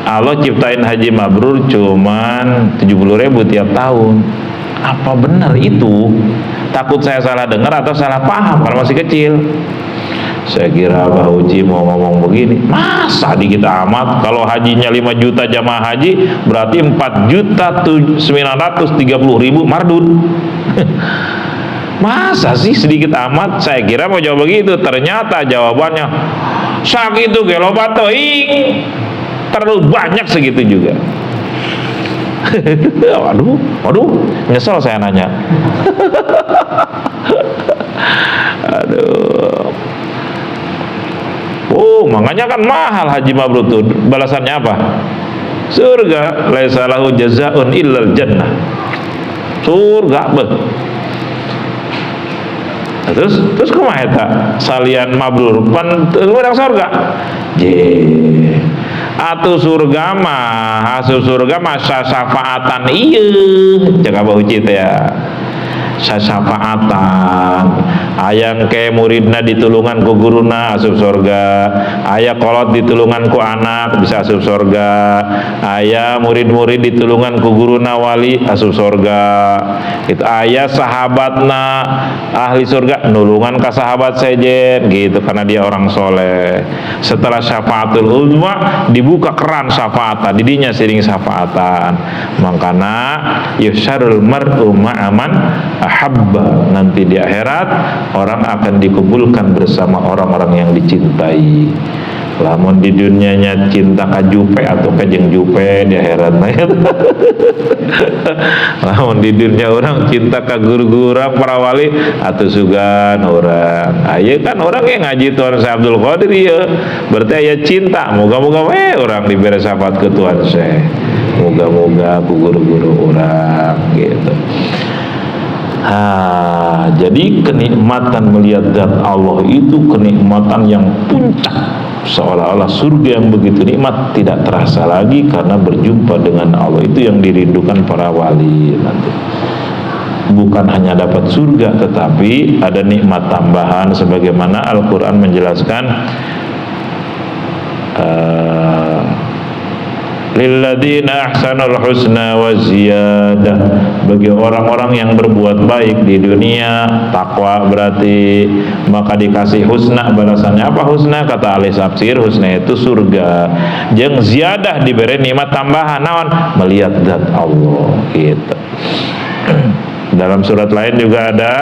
Allah ciptain haji mabrur cuman 70.000 tiap tahun. Apa benar itu? Takut saya salah dengar atau salah paham karena masih kecil. Saya kira Abah Uci mau ngomong begini, masa dikit amat, kalau hajinya 5 juta jamaah haji berarti 4.930.000 mardud. Masa sih sedikit amat? Saya kira mau jawab begitu. Ternyata jawabannya sakitu ge loba teuing. Terlalu banyak segitu juga. Waduh, nyesel saya nanya. Aduh. Oh, makanya kan mahal haji mabrur tuh. Balasannya apa? Surga. Laisa lahu jazaa'un illal jannah. Surga beuh. Terus kumaha eta? Salian mabrur pan urang surga. Je. Atuh surga mah, hasil surga mah sasafaatan ieu. Cek Abah Uci teh ya. Sasafaatan ayang ke muridna ditulungan ku guruna asup surga, aya kolot ditulungan ku anak bisa asup surga, aya murid-murid ditulungan ku guruna wali asup surga, itu aya sahabatna ahli surga nulungan ka sahabat sejen gitu karena dia orang soleh. Setelah syafaatul uzma dibuka keran syafaatan, didinya siring syafaatan. Makana yusyarul mar'u ma'aman ahabba, nanti di akhirat orang akan dikumpulkan bersama orang-orang yang dicintai. Lamun di dunianya cinta ka jupe atau ka jeung jupe di akhirat mah. Lamun di dunia orang cinta ka guru-guru para wali atuh sugan orang. Aya kan orang yang ngaji Tuhan Syekh Abdul Qadir ieu. Berarti aya cinta. Moga-moga we orang diberi syafaat ke Tuhan Syekh. Moga-moga ku guru-guru orang gitu. Jadi kenikmatan melihat zat Allah itu kenikmatan yang puncak, seolah-olah surga yang begitu nikmat tidak terasa lagi karena berjumpa dengan Allah. Itu yang dirindukan para wali nanti. Bukan hanya dapat surga, tetapi ada nikmat tambahan sebagaimana Al-Quran menjelaskan. Lilladzina ahsanul husna wa ziyadah, bagi orang-orang yang berbuat baik di dunia, takwa berarti, maka dikasih husna. Balasannya apa husna? Kata ahli tafsir, husna itu surga. Jeung ziyadah diberi nikmat tambahan naon? Melihat zat Allah gitu. Dalam surat lain juga ada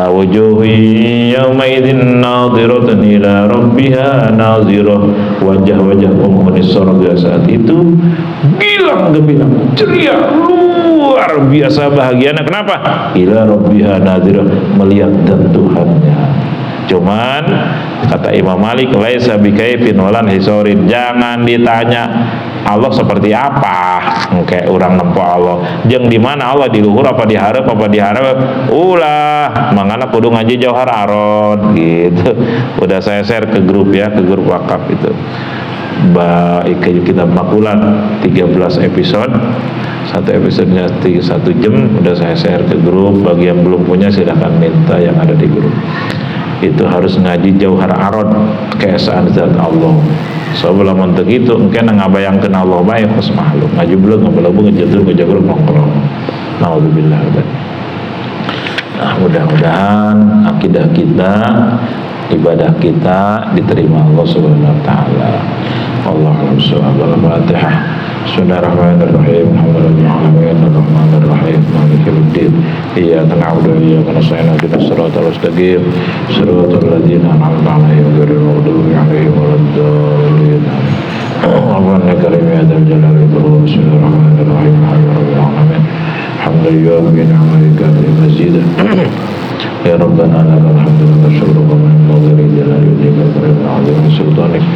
wujuhi yaumaidin nadhiratun ila rabbiha nadhirah, wajah-wajah penghuni surga saat itu gilang gemilang, ceria, luar biasa bahagianya. Kenapa? Ila rabbiha nadhirah, melihat dan Tuhannya. Cuman kata Imam Malik, laisa bikaifin walan hisorin, jangan ditanya Allah seperti apa, kayak orang nempo Allah. Jeung di mana Allah, di luhur apa diharap ulah mangana kudu ngaji Jauhar Aron gitu. Udah saya share ke grup ya, ke grup wakaf itu. Kitab Makulat 13 episode, satu episodenya 1 jam, udah saya share ke grup. Bagi yang belum punya silahkan minta yang ada di grup. Itu harus ngaji Jauhar Aron, keesaan zat Allah. Sebelum untuk itu mungkin ngabayangkeun Allah bae kos makhluk ngaji belum ngejatuh ngejagur nongkrong. Nauzubillah. Nah, mudah-mudahan akidah kita, ibadah kita diterima Allah Subhanahu wa taala. Allahu Al-Fatihah. Bismillahirrahmanirrahim. Alhamdulillahirrahmanirrahim. Maliki yaumiddin. Iyyaka na'budu wa iyyaka nasta'in. Ihdinas siratal mustaqim. Siratal ladzina an'amta 'alaihim ghairil maghdubi 'alaihim waladdallin. Allahumma karim ya dzal jalali wal ikram. Bismillahirrahmanirrahim. Alhamdulillahirabbil alamin. Alhamdulillah bi ni'matika mazidah. Ya Rabbana lakal hamdu wa syukru wa minna jalali wajhika wa 'azimi sultanik.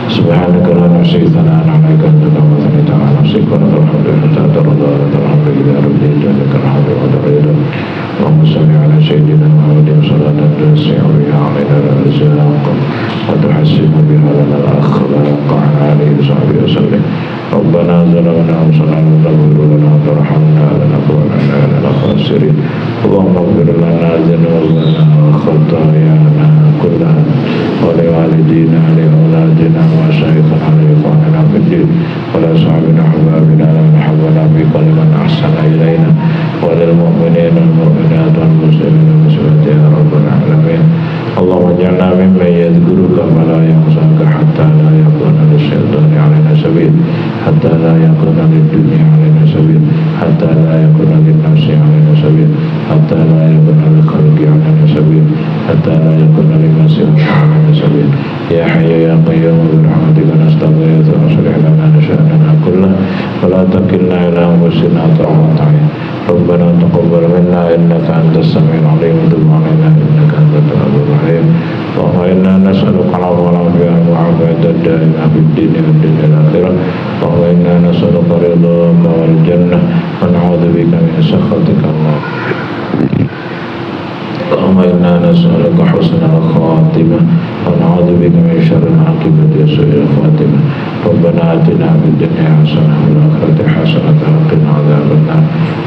Subhanaka la nuhsi thana'an 'alaika anta kama thana'ta 'ala nafsika wa lakal hamdu hatta tarda wa lakal hamdu ila rabbil jalali hamdu wa tarida. Allahumma salli 'ala sayyidina Muhammadin salatan tusi'u biha 'alaina al-rizq wa tuhassinu biha lana al-akhlaq 'ala alihi wa sahbihi wa sallim. Rabbana zalamna anfusana wa lam taghfir lana wa tarhamna lanakunanna minal khasirin. Allahumma ighfir lana dhunubana wa khatayana kullaha wa li walidina li auladina wa shaykhina li ikhwanina fid din wa li ashabina ahbabina wa habbana bi kulli man ahsana ilayna wa lil mu'minina wal mu'minat wal muslimina wa ya rabbal alamin. اللهم اجعلنا ممن يذكرك فلا ينساك حتى لا يكون للشيطان علينا سبيل حتى لا يكون للدنيا علينا سبيل حتى لا يكون للنفس علينا سبيل حتى لا يكون للخلق علينا سبيل حتى لا يكون لما سواك علينا سبيل يا حي يا قيوم برحمتك نستغيث واصلح لنا شأننا كله ولا تكلنا إلى أنفسنا طرفة عين ربنا تقبل منا إنك أنت السميع العليم وتب علينا إنك أنت التواب الرحيم اللهم إنا نسألك العفو والعافية والعافية الدائمة في الدين والدنيا الآخرة اللهم إنا نسألك رضاك والجنة ونعوذ بك من سخطك الله اللهم إنا نسألك حسن الخاتمة ونعوذ بك من شر العاقبة وسوء الخاتمة ربنا آتنا في الدنيا حسنة وفي الآخرة حسنة وقنا عذاب النار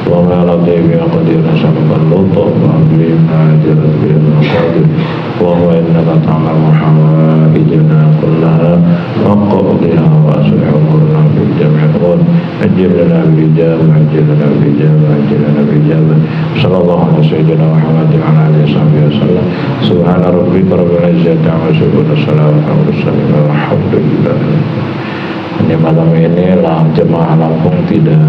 اللهم يا لطيف يا قدير نسألك اللطف وأبلي من عاجلة به المقادير اللهم إنك تعلم حوائجنا كلها وقضيها وأصلح أمورنا في الجميع الأمور أجل لنا بالإجابة أجل لنا بالإجابة أجل لنا بالإجابة صلى الله على سيدنا محمد وعلى آله وصحبه وسلم سبحان ربك رب العزة عما يصفون والسلام على المرسلين والحمد لله. Ini malam ini lah jemaah Lampung tidak